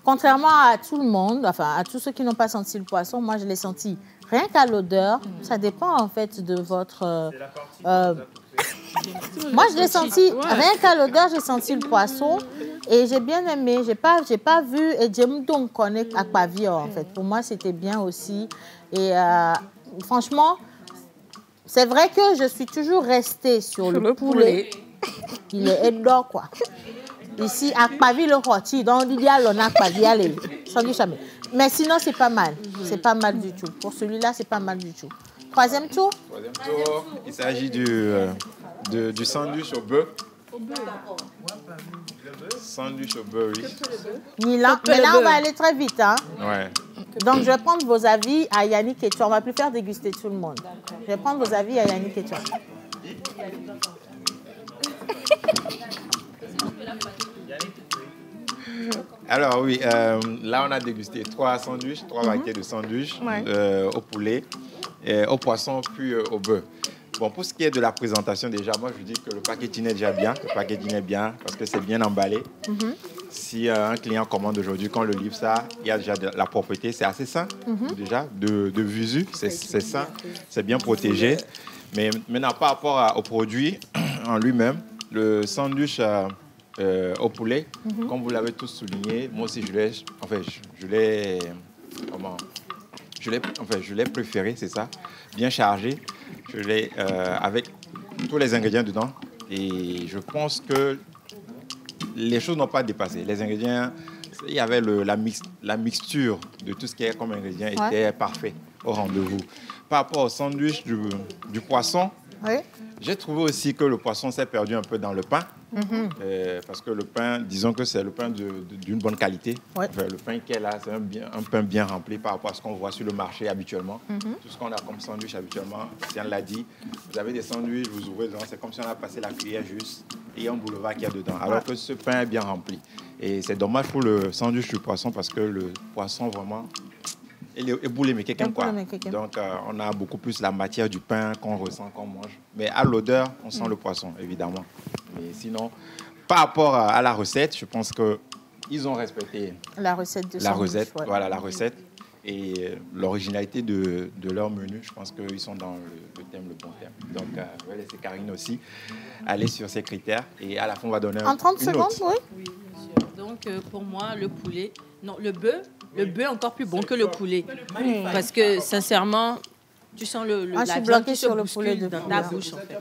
Contrairement à tout le monde, enfin à tous ceux qui n'ont pas senti le poisson, moi je l'ai senti rien qu'à l'odeur. Ça dépend en fait de votre... moi je l'ai senti, rien qu'à l'odeur, j'ai senti le poisson et j'ai bien aimé. J'ai pas vu et j'aime donc connaître Akpavio en fait. Pour moi c'était bien aussi. Et franchement, c'est vrai que je suis toujours restée sur le poulet. Il est énorme quoi. Ici, Akpavi le rôti, donc il y a l'on Akpavi, allez, sandwich jamais. Mais sinon, c'est pas mal. C'est pas mal du tout. Pour celui-là, c'est pas mal du tout. Troisième tour? Troisième tour, il s'agit du sandwich au bœuf. Sandwich au bœuf, oui. Mais là, on va aller très vite. Hein? Ouais. Donc, je vais prendre vos avis à Yannick et toi. On va plus faire déguster tout le monde. Je vais prendre vos avis à Yannick et toi. Alors oui, là on a dégusté 3 sandwichs, 3 variétés de sandwichs au poulet, au poisson puis au bœuf. Bon, pour ce qui est de la présentation déjà, moi je dis que le packaging est déjà bien. Le packaging est bien parce que c'est bien emballé. Si un client commande aujourd'hui, quand on le livre ça, il y a déjà de la propreté, c'est assez sain déjà, de visu, c'est sain, c'est bien protégé. Mais maintenant par rapport au produit en lui-même, le sandwich au poulet, comme vous l'avez tous souligné, moi aussi je l'ai préféré, c'est ça, bien chargé. Je l'ai avec tous les ingrédients dedans et je pense que les choses n'ont pas dépassé. Les ingrédients, il y avait la mixture de tout ce qui est comme ingrédient était parfait au rendez-vous. Par rapport au sandwich du poisson, j'ai trouvé aussi que le poisson s'est perdu un peu dans le pain. Parce que le pain, disons que c'est le pain d'une bonne qualité. Ouais. Enfin, le pain qui est là, c'est un pain bien rempli par rapport à ce qu'on voit sur le marché habituellement. Tout ce qu'on a comme sandwich habituellement, Sian l'a dit, vous avez des sandwichs, vous ouvrez dedans, c'est comme si on a passé la cuillère juste et il y a un boulevard qu'il y a dedans. Alors que ce pain est bien rempli. Et c'est dommage pour le sandwich du poisson parce que le poisson vraiment... Il est boulé, mais quelqu'un quoi. Donc, on a beaucoup plus la matière du pain qu'on ressent, qu'on mange. Mais à l'odeur, on sent le poisson, évidemment. Mais sinon, par rapport à la recette, je pense qu'ils ont respecté la recette de la sandwich, recette, ouais. voilà, la recette. Et l'originalité de leur menu, je pense qu'ils sont dans le thème, le bon thème. Donc, je vais laisser Karine aussi aller sur ces critères. Et à la fin, on va donner En 30 secondes, oui. Oui, bien sûr. Donc, pour moi, le poulet... Non, le bœuf est encore plus bon que le poulet. Parce que, sincèrement, tu sens la viande qui se bouscule dans ta bouche, en fait.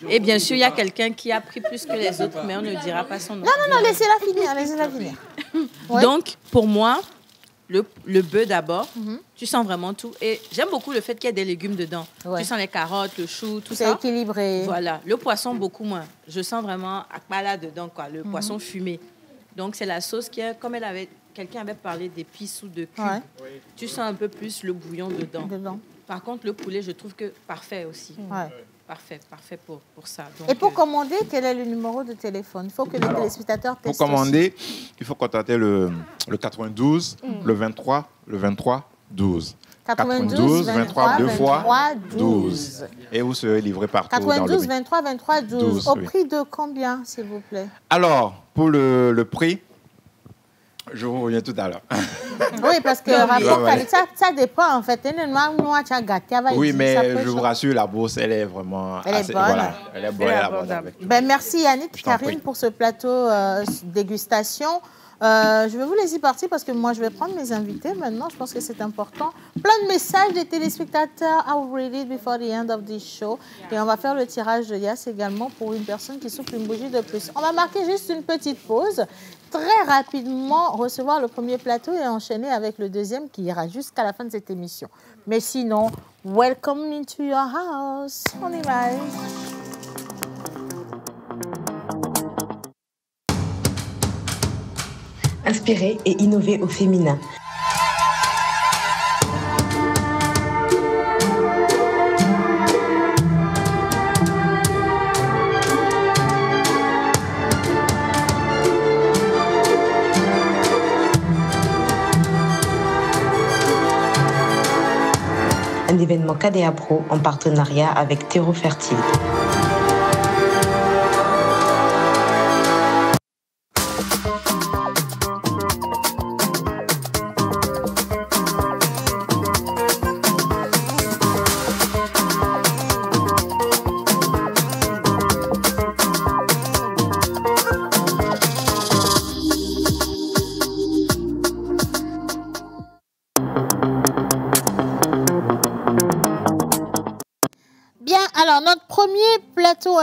Et bien sûr, il y a quelqu'un qui a pris plus que les autres, mais on ne dira pas son nom. Non, laissez-la finir, laissez-la finir. Ouais. Donc, pour moi, le bœuf d'abord, tu sens vraiment tout. Et j'aime beaucoup le fait qu'il y ait des légumes dedans. Ouais. Tu sens les carottes, le chou, tout ça. C'est équilibré. Voilà. Le poisson, beaucoup moins. Je sens vraiment akbala dedans, quoi. Le poisson fumé. Donc, c'est la sauce qui est, comme quelqu'un avait parlé d'épices ou de cubes. Ouais. Tu sens un peu plus le bouillon dedans. Par contre, le poulet, je trouve que parfait aussi. Ouais. Parfait pour ça. Donc, et pour commander, quel est le numéro de téléphone? Il faut que les téléspectateurs testent. Pour commander, il faut contacter le 92, le 23, le 23, 12. 92 23 2 fois 12. Et vous serez livré partout 92 23 23 12. Au prix de combien, s'il vous plaît? Alors, pour le prix, je vous reviens tout à l'heure. Oui, parce que rapport qualité, ça dépend en fait. Oui, mais je vous rassure, la bourse, elle est vraiment... Elle est bonne. Voilà, elle est bonne, elle est abordable. Ben, merci Yannick, Karine, pour ce plateau dégustation. Je vais vous laisser partir parce que moi, je vais prendre mes invités maintenant. Je pense que c'est important. Plein de messages des téléspectateurs. I will read it before the end of this show. Et on va faire le tirage de Yass également pour une personne qui souffle une bougie de plus. On va marquer juste une petite pause. Très rapidement, recevoir le premier plateau et enchaîner avec le deuxième qui ira jusqu'à la fin de cette émission. Mais sinon, welcome into your house. On y va. Inspirer et innover au féminin. Un événement KDA Pro en partenariat avec Terreau Fertile.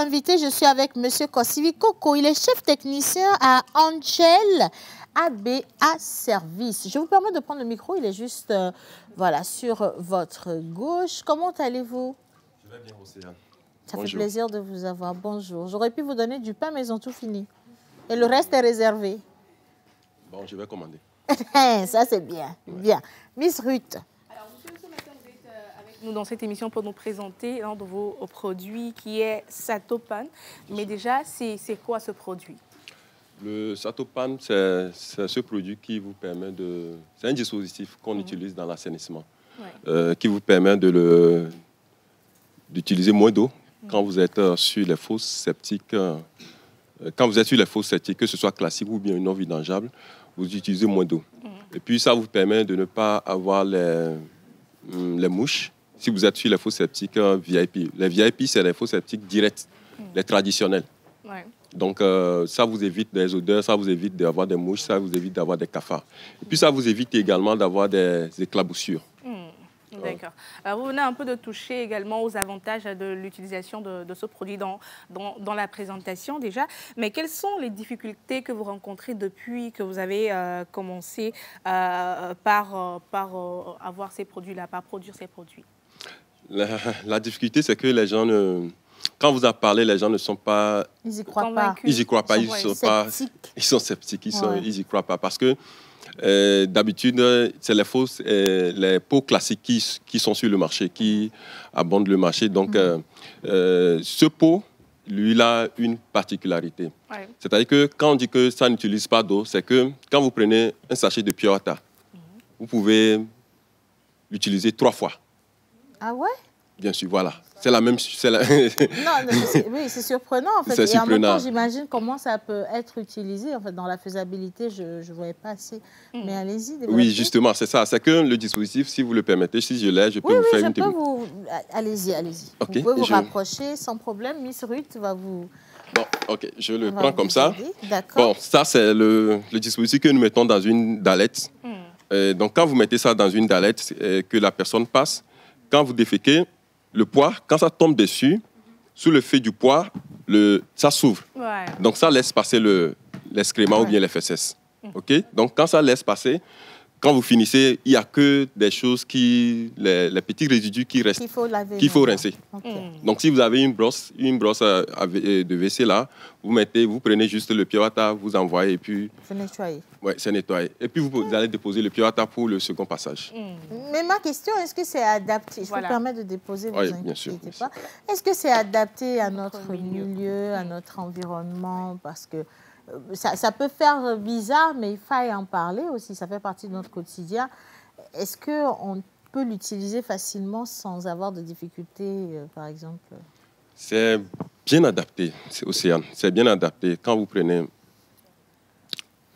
Invité, je suis avec Monsieur Kosivi Koko. Il est chef technicien à Angel ABA Service. Je vous permets de prendre le micro. Il est juste voilà, sur votre gauche. Comment allez-vous? Je vais bien, Océane. Ça fait plaisir de vous avoir. Bonjour. J'aurais pu vous donner du pain, mais ils ont tout fini. Et le reste est réservé. Bon, je vais commander. Ça, c'est bien. Ouais. Bien. Miss Ruth. Nous dans cette émission pour nous présenter l'un de vos produits qui est Satopan. Mais déjà, c'est quoi ce produit? Le Satopan, c'est ce produit qui vous permet de... C'est un dispositif qu'on utilise dans l'assainissement, qui vous permet d'utiliser moins d'eau quand vous êtes sur les fosses septiques. Quand vous êtes sur les fosses septiques, que ce soit classique ou bien non vidangeable, vous utilisez moins d'eau. Et puis ça vous permet de ne pas avoir les mouches. Si vous êtes sur les fosses septiques VIP, les VIP, c'est les fosses septiques directes, les traditionnels. Ouais. Donc, ça vous évite des odeurs, ça vous évite d'avoir des mouches, ça vous évite d'avoir des cafards. Et puis, ça vous évite également d'avoir des éclaboussures. D'accord. Vous venez un peu de toucher également aux avantages de l'utilisation de ce produit dans la présentation déjà. Mais quelles sont les difficultés que vous rencontrez depuis que vous avez commencé par avoir ces produits-là, par produire ces produits? La difficulté, c'est que les gens quand vous en parlez, les gens ne sont pas... Ils n'y croient pas. Ils n'y croient pas, ils sont sceptiques, ils n'y croient pas. Parce que d'habitude, c'est les pots classiques qui sont sur le marché, qui abondent le marché. Donc, ce pot, lui, il a une particularité. Ouais. C'est-à-dire que quand on dit que ça n'utilise pas d'eau, c'est que quand vous prenez un sachet de Pure Water, vous pouvez l'utiliser 3 fois. Ah ouais? Bien sûr, voilà. C'est la même... Non, oui, c'est surprenant, en fait. C'est surprenant. En même temps, j'imagine comment ça peut être utilisé. En fait, dans la faisabilité, je ne voyais pas assez. Mais allez-y. Oui, justement, c'est ça. C'est que le dispositif, si vous le permettez, si je l'ai, je peux vous faire une... Allez-y, allez-y. Okay. Vous pouvez vous rapprocher sans problème. Miss Ruth va vous... Bon, OK, je le prends comme ça. D'accord. Bon, ça, c'est le dispositif que nous mettons dans une dallette. Donc, quand vous mettez ça dans une dallette, que la personne passe, quand vous déféquez, le poids, quand ça tombe dessus, sous le fait du poids, ça s'ouvre. Ouais. Donc, ça laisse passer l'excrément ou bien les fesses. OK? Donc, quand ça laisse passer, quand vous finissez, il n'y a que des choses les petits résidus qui restent, qu'il faut rincer. Okay. Donc, si vous avez une brosse de WC là, vous prenez juste le Pure Water, vous envoyez et puis... C'est nettoyé. Oui, c'est nettoyé. Et puis, vous allez déposer le Pure Water pour le second passage. Mais ma question, est-ce que c'est adapté? Je vous permets de déposer, vous inquiétez bien sûr. Pas. Est-ce que c'est adapté à notre milieu, à notre environnement? Parce que ça peut faire bizarre, mais il faut en parler aussi. Ça fait partie de notre quotidien. Est-ce qu'on peut l'utiliser facilement sans avoir de difficultés, par exemple? C'est bien adapté, Océane. C'est bien adapté. Quand vous prenez...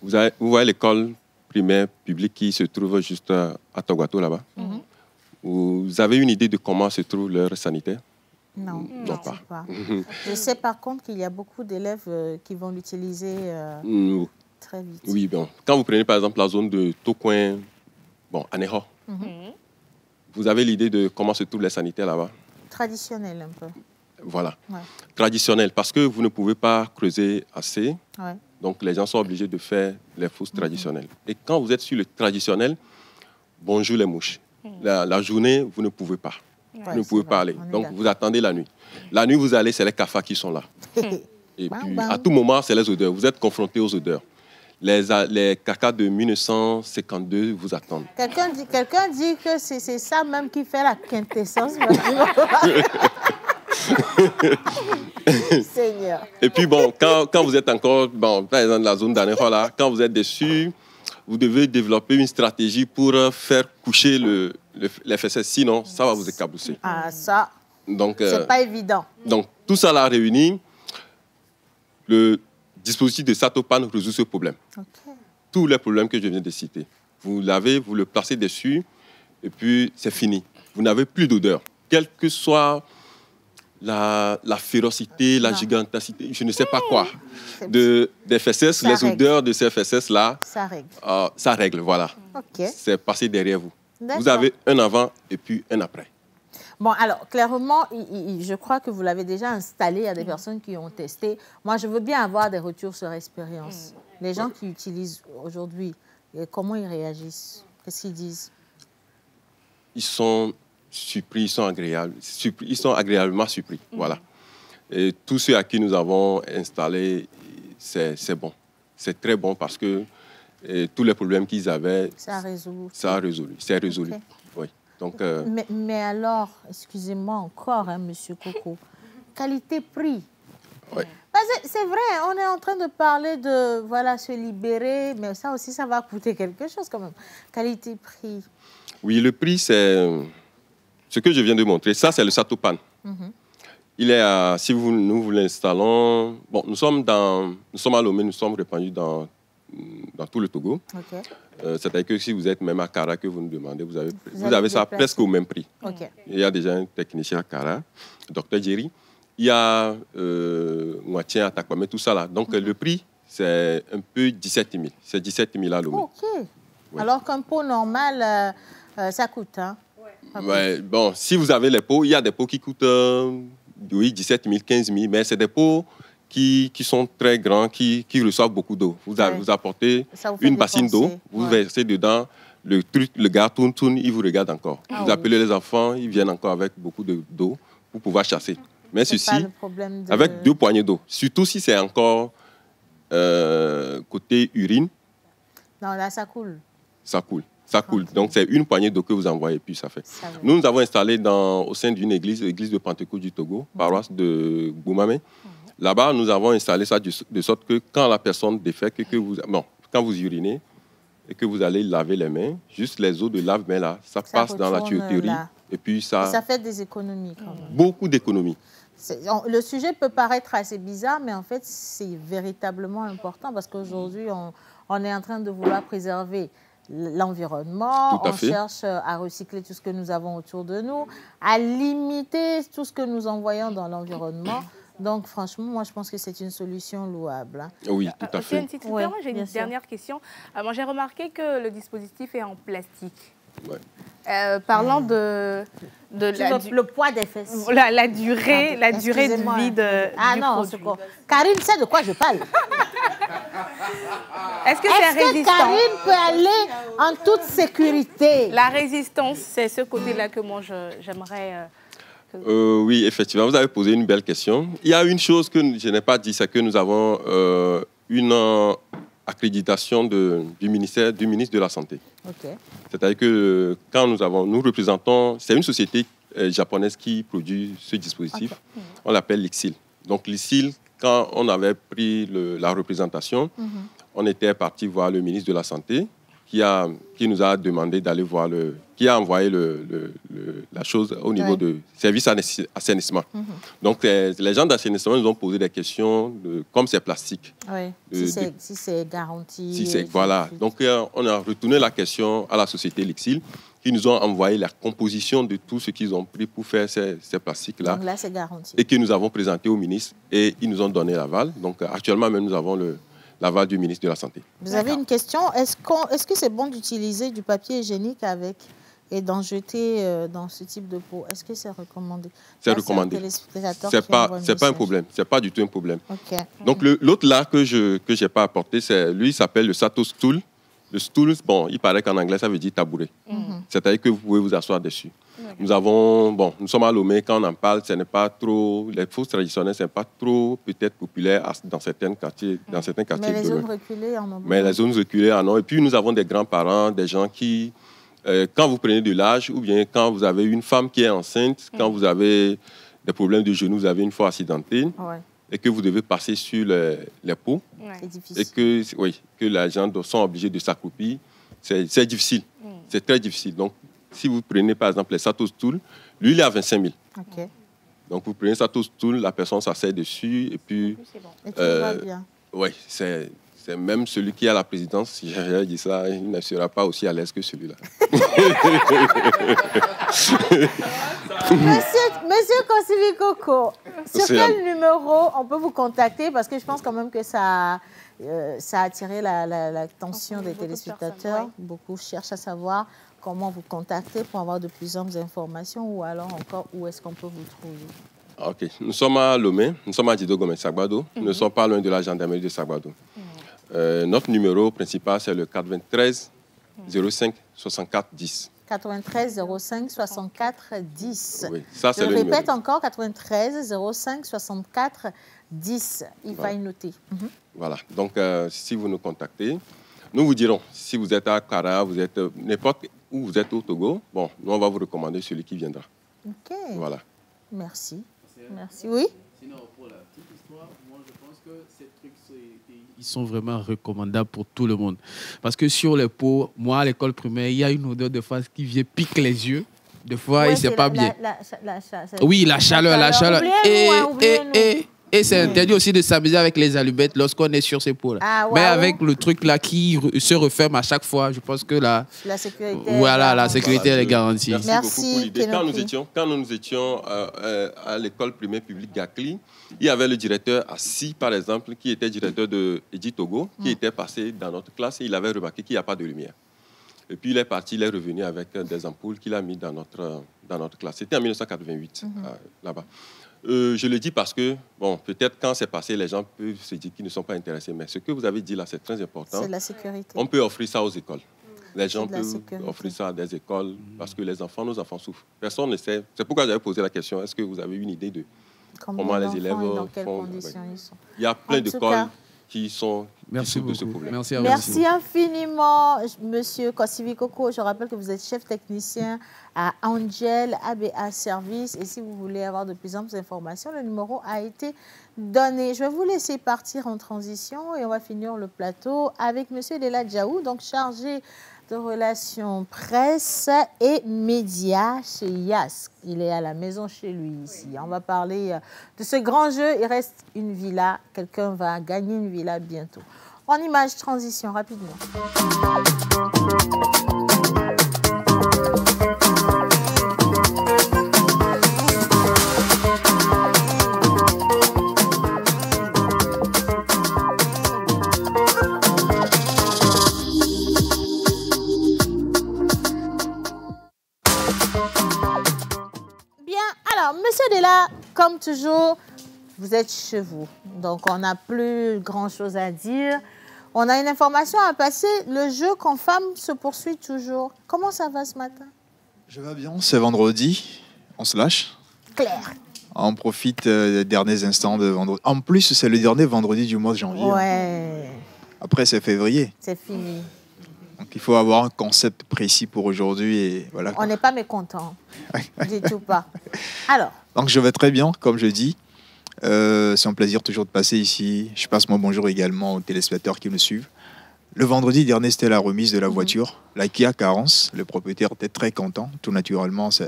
Vous voyez l'école primaire publique qui se trouve juste à Toguato, là-bas. Vous avez une idée de comment se trouve l'heure sanitaire? Non, je ne sais pas. Je sais par contre qu'il y a beaucoup d'élèves qui vont l'utiliser très vite. Oui, bon. Quand vous prenez par exemple la zone de Tocoin, à Neho, vous avez l'idée de comment se trouvent les sanitaires là-bas? Traditionnel un peu. Voilà. Ouais. Traditionnel, parce que vous ne pouvez pas creuser assez. Ouais. Donc les gens sont obligés de faire les fosses traditionnelles. Et quand vous êtes sur le traditionnel, bonjour les mouches. La journée, vous ne pouvez pas. Vous ne pouvez pas aller. Donc, vous attendez la nuit. La nuit, vous allez, c'est les cafards qui sont là. Et puis, à tout moment, c'est les odeurs. Vous êtes confrontés aux odeurs. Les cacas de 1952 vous attendent. Quelqu'un dit que c'est ça même qui fait la quintessence. Seigneur. Et puis, quand vous êtes encore, par exemple, la zone d'Aného, là, quand vous êtes dessus, vous devez développer une stratégie pour faire coucher les fesses. Sinon, ça va vous écabousser. Ah, ça, c'est pas évident. Donc, tout ça là réuni, le dispositif de Satopan résout ce problème. Okay. Tous les problèmes que je viens de citer. Vous l'avez, vous le placez dessus, et puis c'est fini. Vous n'avez plus d'odeur. Quelle que soit la férocité, la gigantacité, je ne sais pas quoi, des fesses, les odeurs de ces fesses-là, ça règle, voilà. Okay. C'est passé derrière vous. Vous avez un avant et puis un après. Bon, alors, clairement, je crois que vous l'avez déjà installé à des personnes qui ont testé. Moi, je veux bien avoir des retours sur expérience. Les gens qui utilisent aujourd'hui, comment ils réagissent? Qu'est-ce qu'ils disent? Ils sont surpris, ils sont agréables, ils sont agréablement surpris, voilà. Et tous ceux à qui nous avons installé, c'est bon. C'est très bon parce que tous les problèmes qu'ils avaient, ça a résolu. C'est résolu. Okay. Oui. Donc, mais alors, excusez-moi encore, hein, Monsieur Coco, qualité-prix. Oui. C'est vrai, on est en train de parler de se libérer, mais ça aussi, ça va coûter quelque chose quand même. Qualité-prix. Oui, le prix, c'est ce que je viens de montrer. Ça, c'est le Satopan. Il est si nous l'installons... Bon, nous sommes à Lomé, nous sommes répandus dans tout le Togo. Okay. C'est-à-dire que si vous êtes même à Kara, que vous nous demandez, vous avez ça presque au même prix. Okay. Il y a déjà un technicien à Kara, Dr Jerry. Il y a Moitien à Takwame, tout ça là. Donc le prix, c'est un peu 17 000. C'est 17 000 à Lomé. OK. Oui. Alors qu'un pot normal, ça coûte, hein? Ouais, bon, si vous avez les pots, il y a des pots qui coûtent 17 000, 15 000, mais c'est des pots qui sont très grands, qui reçoivent beaucoup d'eau. Vous apportez une bassine d'eau, vous versez dedans, le gars tourne, il vous regarde encore. Vous appelez les enfants, ils viennent encore avec beaucoup d'eau pour pouvoir chasser. Mais C'est ceci, pas le problème de- avec 2 poignées d'eau, surtout si c'est encore côté urine, Non, là, ça coule. ça coule. Ça coule. Donc, c'est une poignée d'eau que vous envoyez, puis ça fait. Ça va. Nous avons installé au sein d'une église, l'église de Pentecôte du Togo, paroisse de Boumamé. Là-bas, nous avons installé ça de sorte que quand la personne défèque, quand vous urinez et que vous allez laver les mains, juste les eaux de lave-mains là, ça passe dans la retourne tuyauterie. là. Et puis Et ça ça, fait des économies quand même. beaucoup d'économies. Le sujet peut paraître assez bizarre, mais en fait, c'est véritablement important parce qu'aujourd'hui, on est en train de vouloir préserver l'environnement, Tout à on fait. cherche à recycler tout ce que nous avons autour de nous, à limiter tout ce que nous envoyons dans l'environnement. Donc, franchement, moi, je pense que c'est une solution louable. Hein. Oui, tout à fait. Ouais, Moi, j'ai une bien sûr. dernière question. Moi, j'ai remarqué que le dispositif est en plastique. Ouais. Parlant de Le poids des fesses. la durée, Pardon, de excusez-moi. vie Ah du non, produit. c'est quoi? Karine sait de quoi je parle. Est-ce que c'est résistant? Karine peut aller en toute sécurité? La résistance, c'est ce côté-là que moi, j'aimerais... Oui, effectivement, vous avez posé une belle question. Il y a une chose que je n'ai pas dit, c'est que nous avons une accréditation du ministre de la Santé. Ok. C'est-à-dire que quand nous représentons, c'est une société japonaise qui produit ce dispositif, on l'appelle l'ICSIL. Donc l'ICSIL, quand on avait pris la représentation, on était parti voir le ministre de la Santé qui nous a demandé d'aller voir qui a envoyé la chose au niveau de service assainissement. Donc les gens d'assainissement nous ont posé des questions comme c'est plastique. Oui, si c'est garanti. Voilà. Donc, on a retourné la question à la société Lixil, qui nous ont envoyé la composition de tout ce qu'ils ont pris pour faire ces plastiques-là. Donc là, c'est garanti. Et que nous avons présenté au ministre. Et ils nous ont donné l'aval. Donc, actuellement, même, nous avons l'aval du ministre de la Santé. Vous avez une question? Est-ce que c'est bon d'utiliser du papier hygiénique avec et d'en jeter dans ce type de pot? Est-ce que c'est recommandé? C'est Là, recommandé. un téléspectateur C'est qui pas, envoie un c'est pas un message. problème. C'est pas du tout un problème. Ok. Donc, l'autre là que je n'ai pas apporté, lui, il s'appelle le Sato Stool. Le stool, bon, il paraît qu'en anglais, ça veut dire tabouret. C'est-à-dire que vous pouvez vous asseoir dessus. Nous sommes à Lomé, quand on en parle, ce n'est pas trop, les fausses traditionnelles, ce n'est pas trop peut-être populaire dans certains quartiers Mais les de zones Lomé. reculées en ont beaucoup. Mais les zones reculées en ont. Et puis, nous avons des grands-parents, des gens qui, quand vous prenez de l'âge, ou bien quand vous avez une femme qui est enceinte, quand vous avez des problèmes de genoux, vous avez une fois accidenté, et que vous devez passer sur les pots, C'est difficile. et que les gens sont obligés de s'accroupir, c'est difficile. C'est très difficile. Donc, si vous prenez par exemple les Sato Stool, lui, il est à 25 000. Ok. Donc, vous prenez Sato Stool, la personne s'assied dessus, et puis... Et tout va bien. Oui, c'est même celui qui a la présidence, si j'ai dit ça, il ne sera pas aussi à l'aise que celui-là. Monsieur Kosili Coco, sur C'est quel numéro on peut vous contacter? Parce que je pense quand même que ça a attiré l'attention des téléspectateurs. Beaucoup cherchent à savoir comment vous contacter pour avoir de plus amples informations ou alors encore où est-ce qu'on peut vous trouver. Ok, nous sommes à Lomé, nous sommes à Didogomé, Sagbado. Nous ne sommes pas loin de la gendarmerie de Sagbado. Notre numéro principal, c'est le 93 05 64 10. 93 05 64 10. Oui, ça, c'est Je le répète numéro. encore 93 05 64 10. Il va y noter. Voilà, donc si vous nous contactez, nous vous dirons, si vous êtes à Kara, vous êtes n'importe où vous êtes au Togo, bon, nous on va vous recommander celui qui viendra. Ok. Voilà. Merci. Merci. Oui. Sinon, pour la petite histoire, moi je pense que ces trucs, ils sont vraiment recommandables pour tout le monde. Parce que sur les pots, moi à l'école primaire, il y a une odeur de face qui vient pique les yeux. Des fois, Ouais, et c'est pas bien. Oui, Oui, la chaleur, la chaleur. Et c'est interdit aussi de s'amuser avec les allumettes lorsqu'on est sur ces pots-là. Ah, ouais, Mais ouais. avec le truc là qui se referme à chaque fois, je pense que là, La sécurité. voilà, la sécurité elle est garantie. Merci beaucoup pour l'idée. Quand nous étions à l'école primaire publique Gakli, il y avait le directeur assis, par exemple, qui était directeur de Edith Togo, qui était passé dans notre classe et il avait remarqué qu'il n'y a pas de lumière. Et puis il est parti, il est revenu avec des ampoules qu'il a mis dans notre classe. C'était en 1988, là-bas. Je le dis parce que, bon, peut-être quand c'est passé, les gens peuvent se dire qu'ils ne sont pas intéressés. Mais ce que vous avez dit là, c'est très important. C'est la sécurité. On peut offrir ça aux écoles. Les gens de la peuvent sécurité. offrir ça à des écoles parce que nos enfants souffrent. Personne ne sait. C'est pourquoi j'avais posé la question, est-ce que vous avez une idée de comment les élèves dans quelles font. conditions ils sont. Il y a plein En tout d'écoles cas, qui souffrent de ce problème. Merci à vous. Merci infiniment, Monsieur Kosivi Koko. Je rappelle que vous êtes chef technicien à Angel ABA Service. Et si vous voulez avoir de plus amples informations, le numéro a été donné. Je vais vous laisser partir en transition et on va finir le plateau avec Monsieur Lela Djaou, donc chargé de relations presse et médias chez YAS. Il est à la maison chez lui ici. On va parler de ce grand jeu. Il reste une villa. Quelqu'un va gagner une villa bientôt. En image transition, rapidement. Alors, Monsieur Dela, comme toujours, vous êtes chez vous. Donc, on n'a plus grand-chose à dire. On a une information à passer. Le jeu Confam se poursuit toujours. Comment ça va ce matin? Je vais bien. C'est vendredi. On se lâche. Claire. On profite des derniers instants de vendredi. En plus, c'est le dernier vendredi du mois de janvier. Ouais. Après, c'est février. C'est fini. Donc, il faut avoir un concept précis pour aujourd'hui. Et voilà. On n'est pas mécontent. Du tout pas. Alors. Donc, je vais très bien, comme je dis. C'est un plaisir toujours de passer ici. Je passe mon bonjour également aux téléspectateurs qui nous suivent. Le vendredi dernier, c'était la remise de la voiture, la Kia Carence. Le propriétaire était très content. Tout naturellement, ce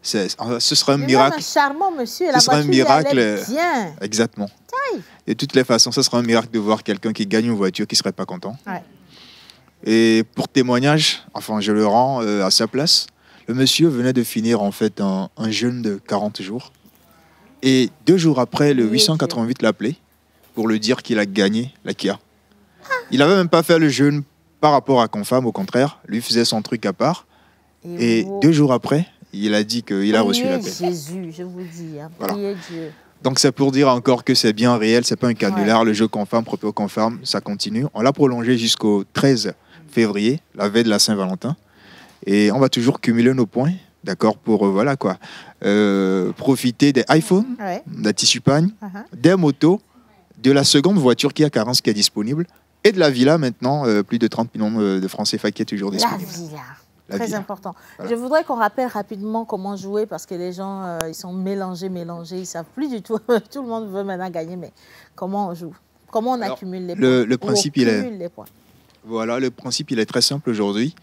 serait un miracle. Un charmant monsieur. Ce serait un miracle. Bien. Exactement. Taille. De toutes les façons, ce serait un miracle de voir quelqu'un qui gagne une voiture qui ne serait pas content. Ouais. Et pour témoignage, enfin, je le rends à sa place. Le monsieur venait de finir en fait un jeûne de 40 jours. Et 2 jours après, le 888 l'appelait pour lui dire qu'il a gagné la Kia. Il n'avait même pas fait le jeûne par rapport à Confam, au contraire. Lui faisait son truc à part. Et 2 jours après, il a dit qu'il a reçu la paix. Jésus, je vous dis. Hein, voilà. Priez Dieu. Donc c'est pour dire encore que c'est bien réel, c'est pas un canular. Ouais. Le jeu Confam, proprio Confam, ça continue. On l'a prolongé jusqu'au 13 février, la veille de la Saint-Valentin. Et on va toujours cumuler nos points, d'accord, pour voilà quoi, profiter des iPhones, des tissus pagnes, des motos, de la seconde voiture Kia Carence qui est disponible et de la villa maintenant, plus de 30 millions de francs CFA qui est toujours disponible. La villa. Très important. Voilà. Je voudrais qu'on rappelle rapidement comment jouer parce que les gens, ils sont mélangés, ils ne savent plus du tout. Tout le monde veut maintenant gagner, mais comment on joue? Comment on accumule les points? Le principe, voilà, le principe, il est très simple aujourd'hui.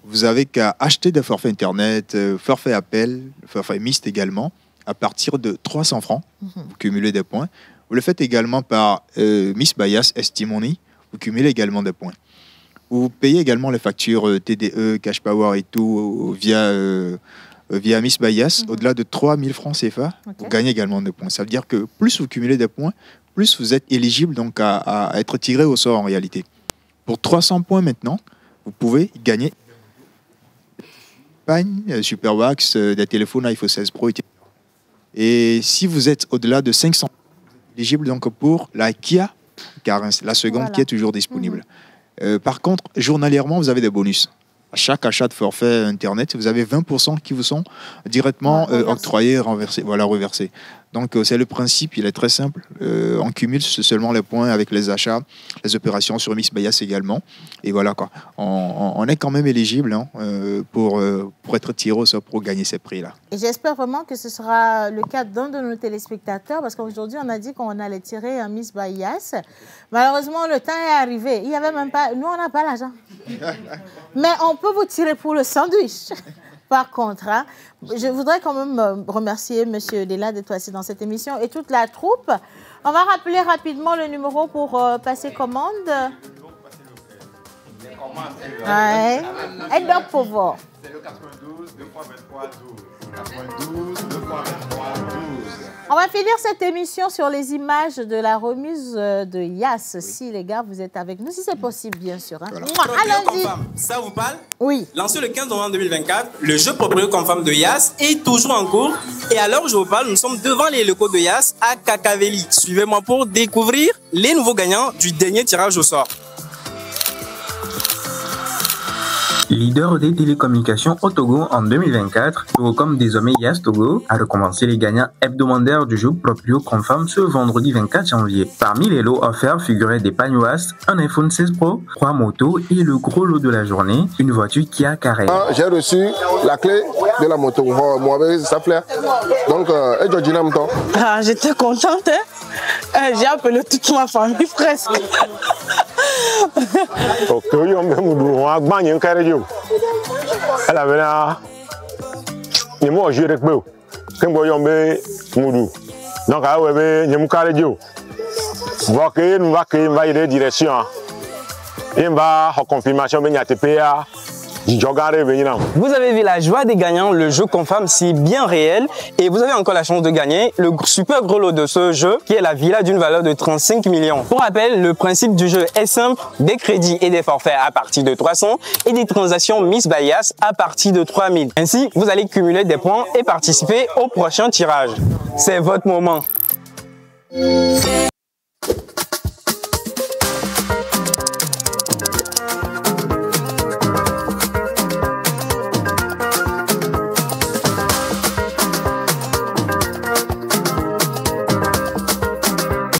Vous avez qu'à acheter des forfaits Internet, forfait appel, forfait mixte également, à partir de 300 francs. Vous cumulez des points. Vous le faites également par Miss Bias, ST-Money. Vous cumulez également des points. Vous payez également les factures TDE, Cash Power et tout via Miss Bias. Au-delà de 3 000 francs CFA, vous gagnez également des points. Ça veut dire que plus vous cumulez des points, plus vous êtes éligible donc à être tiré au sort en réalité. Pour 300 points maintenant, vous pouvez gagner Super Wax, des téléphones iPhone 16 Pro. Et si vous êtes au-delà de 500, éligible donc pour la Kia Carence, la seconde qui est toujours disponible. Par contre, journalièrement, vous avez des bonus. À chaque achat de forfait Internet, vous avez 20% qui vous sont directement octroyés, reversés. Donc, c'est le principe, il est très simple. On cumule seulement les points avec les achats, les opérations sur Miss Bias également. Et voilà quoi. On est quand même éligible pour être tiré au sort pour gagner ces prix-là. Et j'espère vraiment que ce sera le cas d'un de nos téléspectateurs parce qu'aujourd'hui, on a dit qu'on allait tirer un Miss Bias. Malheureusement, le temps est arrivé. Il y avait même pas... Nous, on n'a pas l'argent. Mais on peut vous tirer pour le sandwich. Par contre, hein, je voudrais quand même remercier M. Dela d'être assis dans cette émission et toute la troupe. On va rappeler rapidement le numéro pour passer commande. Ouais. Et donc, pour voir. C'est le 92 2 fois 23 12. 92 2 fois 23 12. On va finir cette émission sur les images de la remise de YAS. Si les gars, vous êtes avec nous, si c'est possible, bien sûr. Hein. Voilà. Allons-y. Ça vous parle? Oui. Lancé le 15 novembre 2024, le jeu Proprio Confam de YAS est toujours en cours. Et à l'heure où je vous parle, nous sommes devant les locaux de YAS à Kakaveli. Suivez-moi pour découvrir les nouveaux gagnants du dernier tirage au sort. Leader des télécommunications au Togo en 2024, Eurocom désormais Yas Togo a recommencé les gagnants hebdomadaires du jeu Proprio Confirm ce vendredi 24 janvier. Parmi les lots offerts figuraient des pagnoas, un iPhone 16 Pro, 3 motos et le gros lot de la journée, une voiture Kia Carrera. J'ai reçu la clé de la moto, ça plaît. Donc, j'étais contente, hein? J'ai appelé toute ma famille presque. Vous avez vu la joie des gagnants, le jeu Confirm, c'est bien réel et vous avez encore la chance de gagner le super gros lot de ce jeu qui est la villa d'une valeur de 35 millions. Pour rappel, le principe du jeu est simple, des crédits et des forfaits à partir de 300 et des transactions Miss Bayas à partir de 3000. Ainsi, vous allez cumuler des points et participer au prochain tirage. C'est votre moment.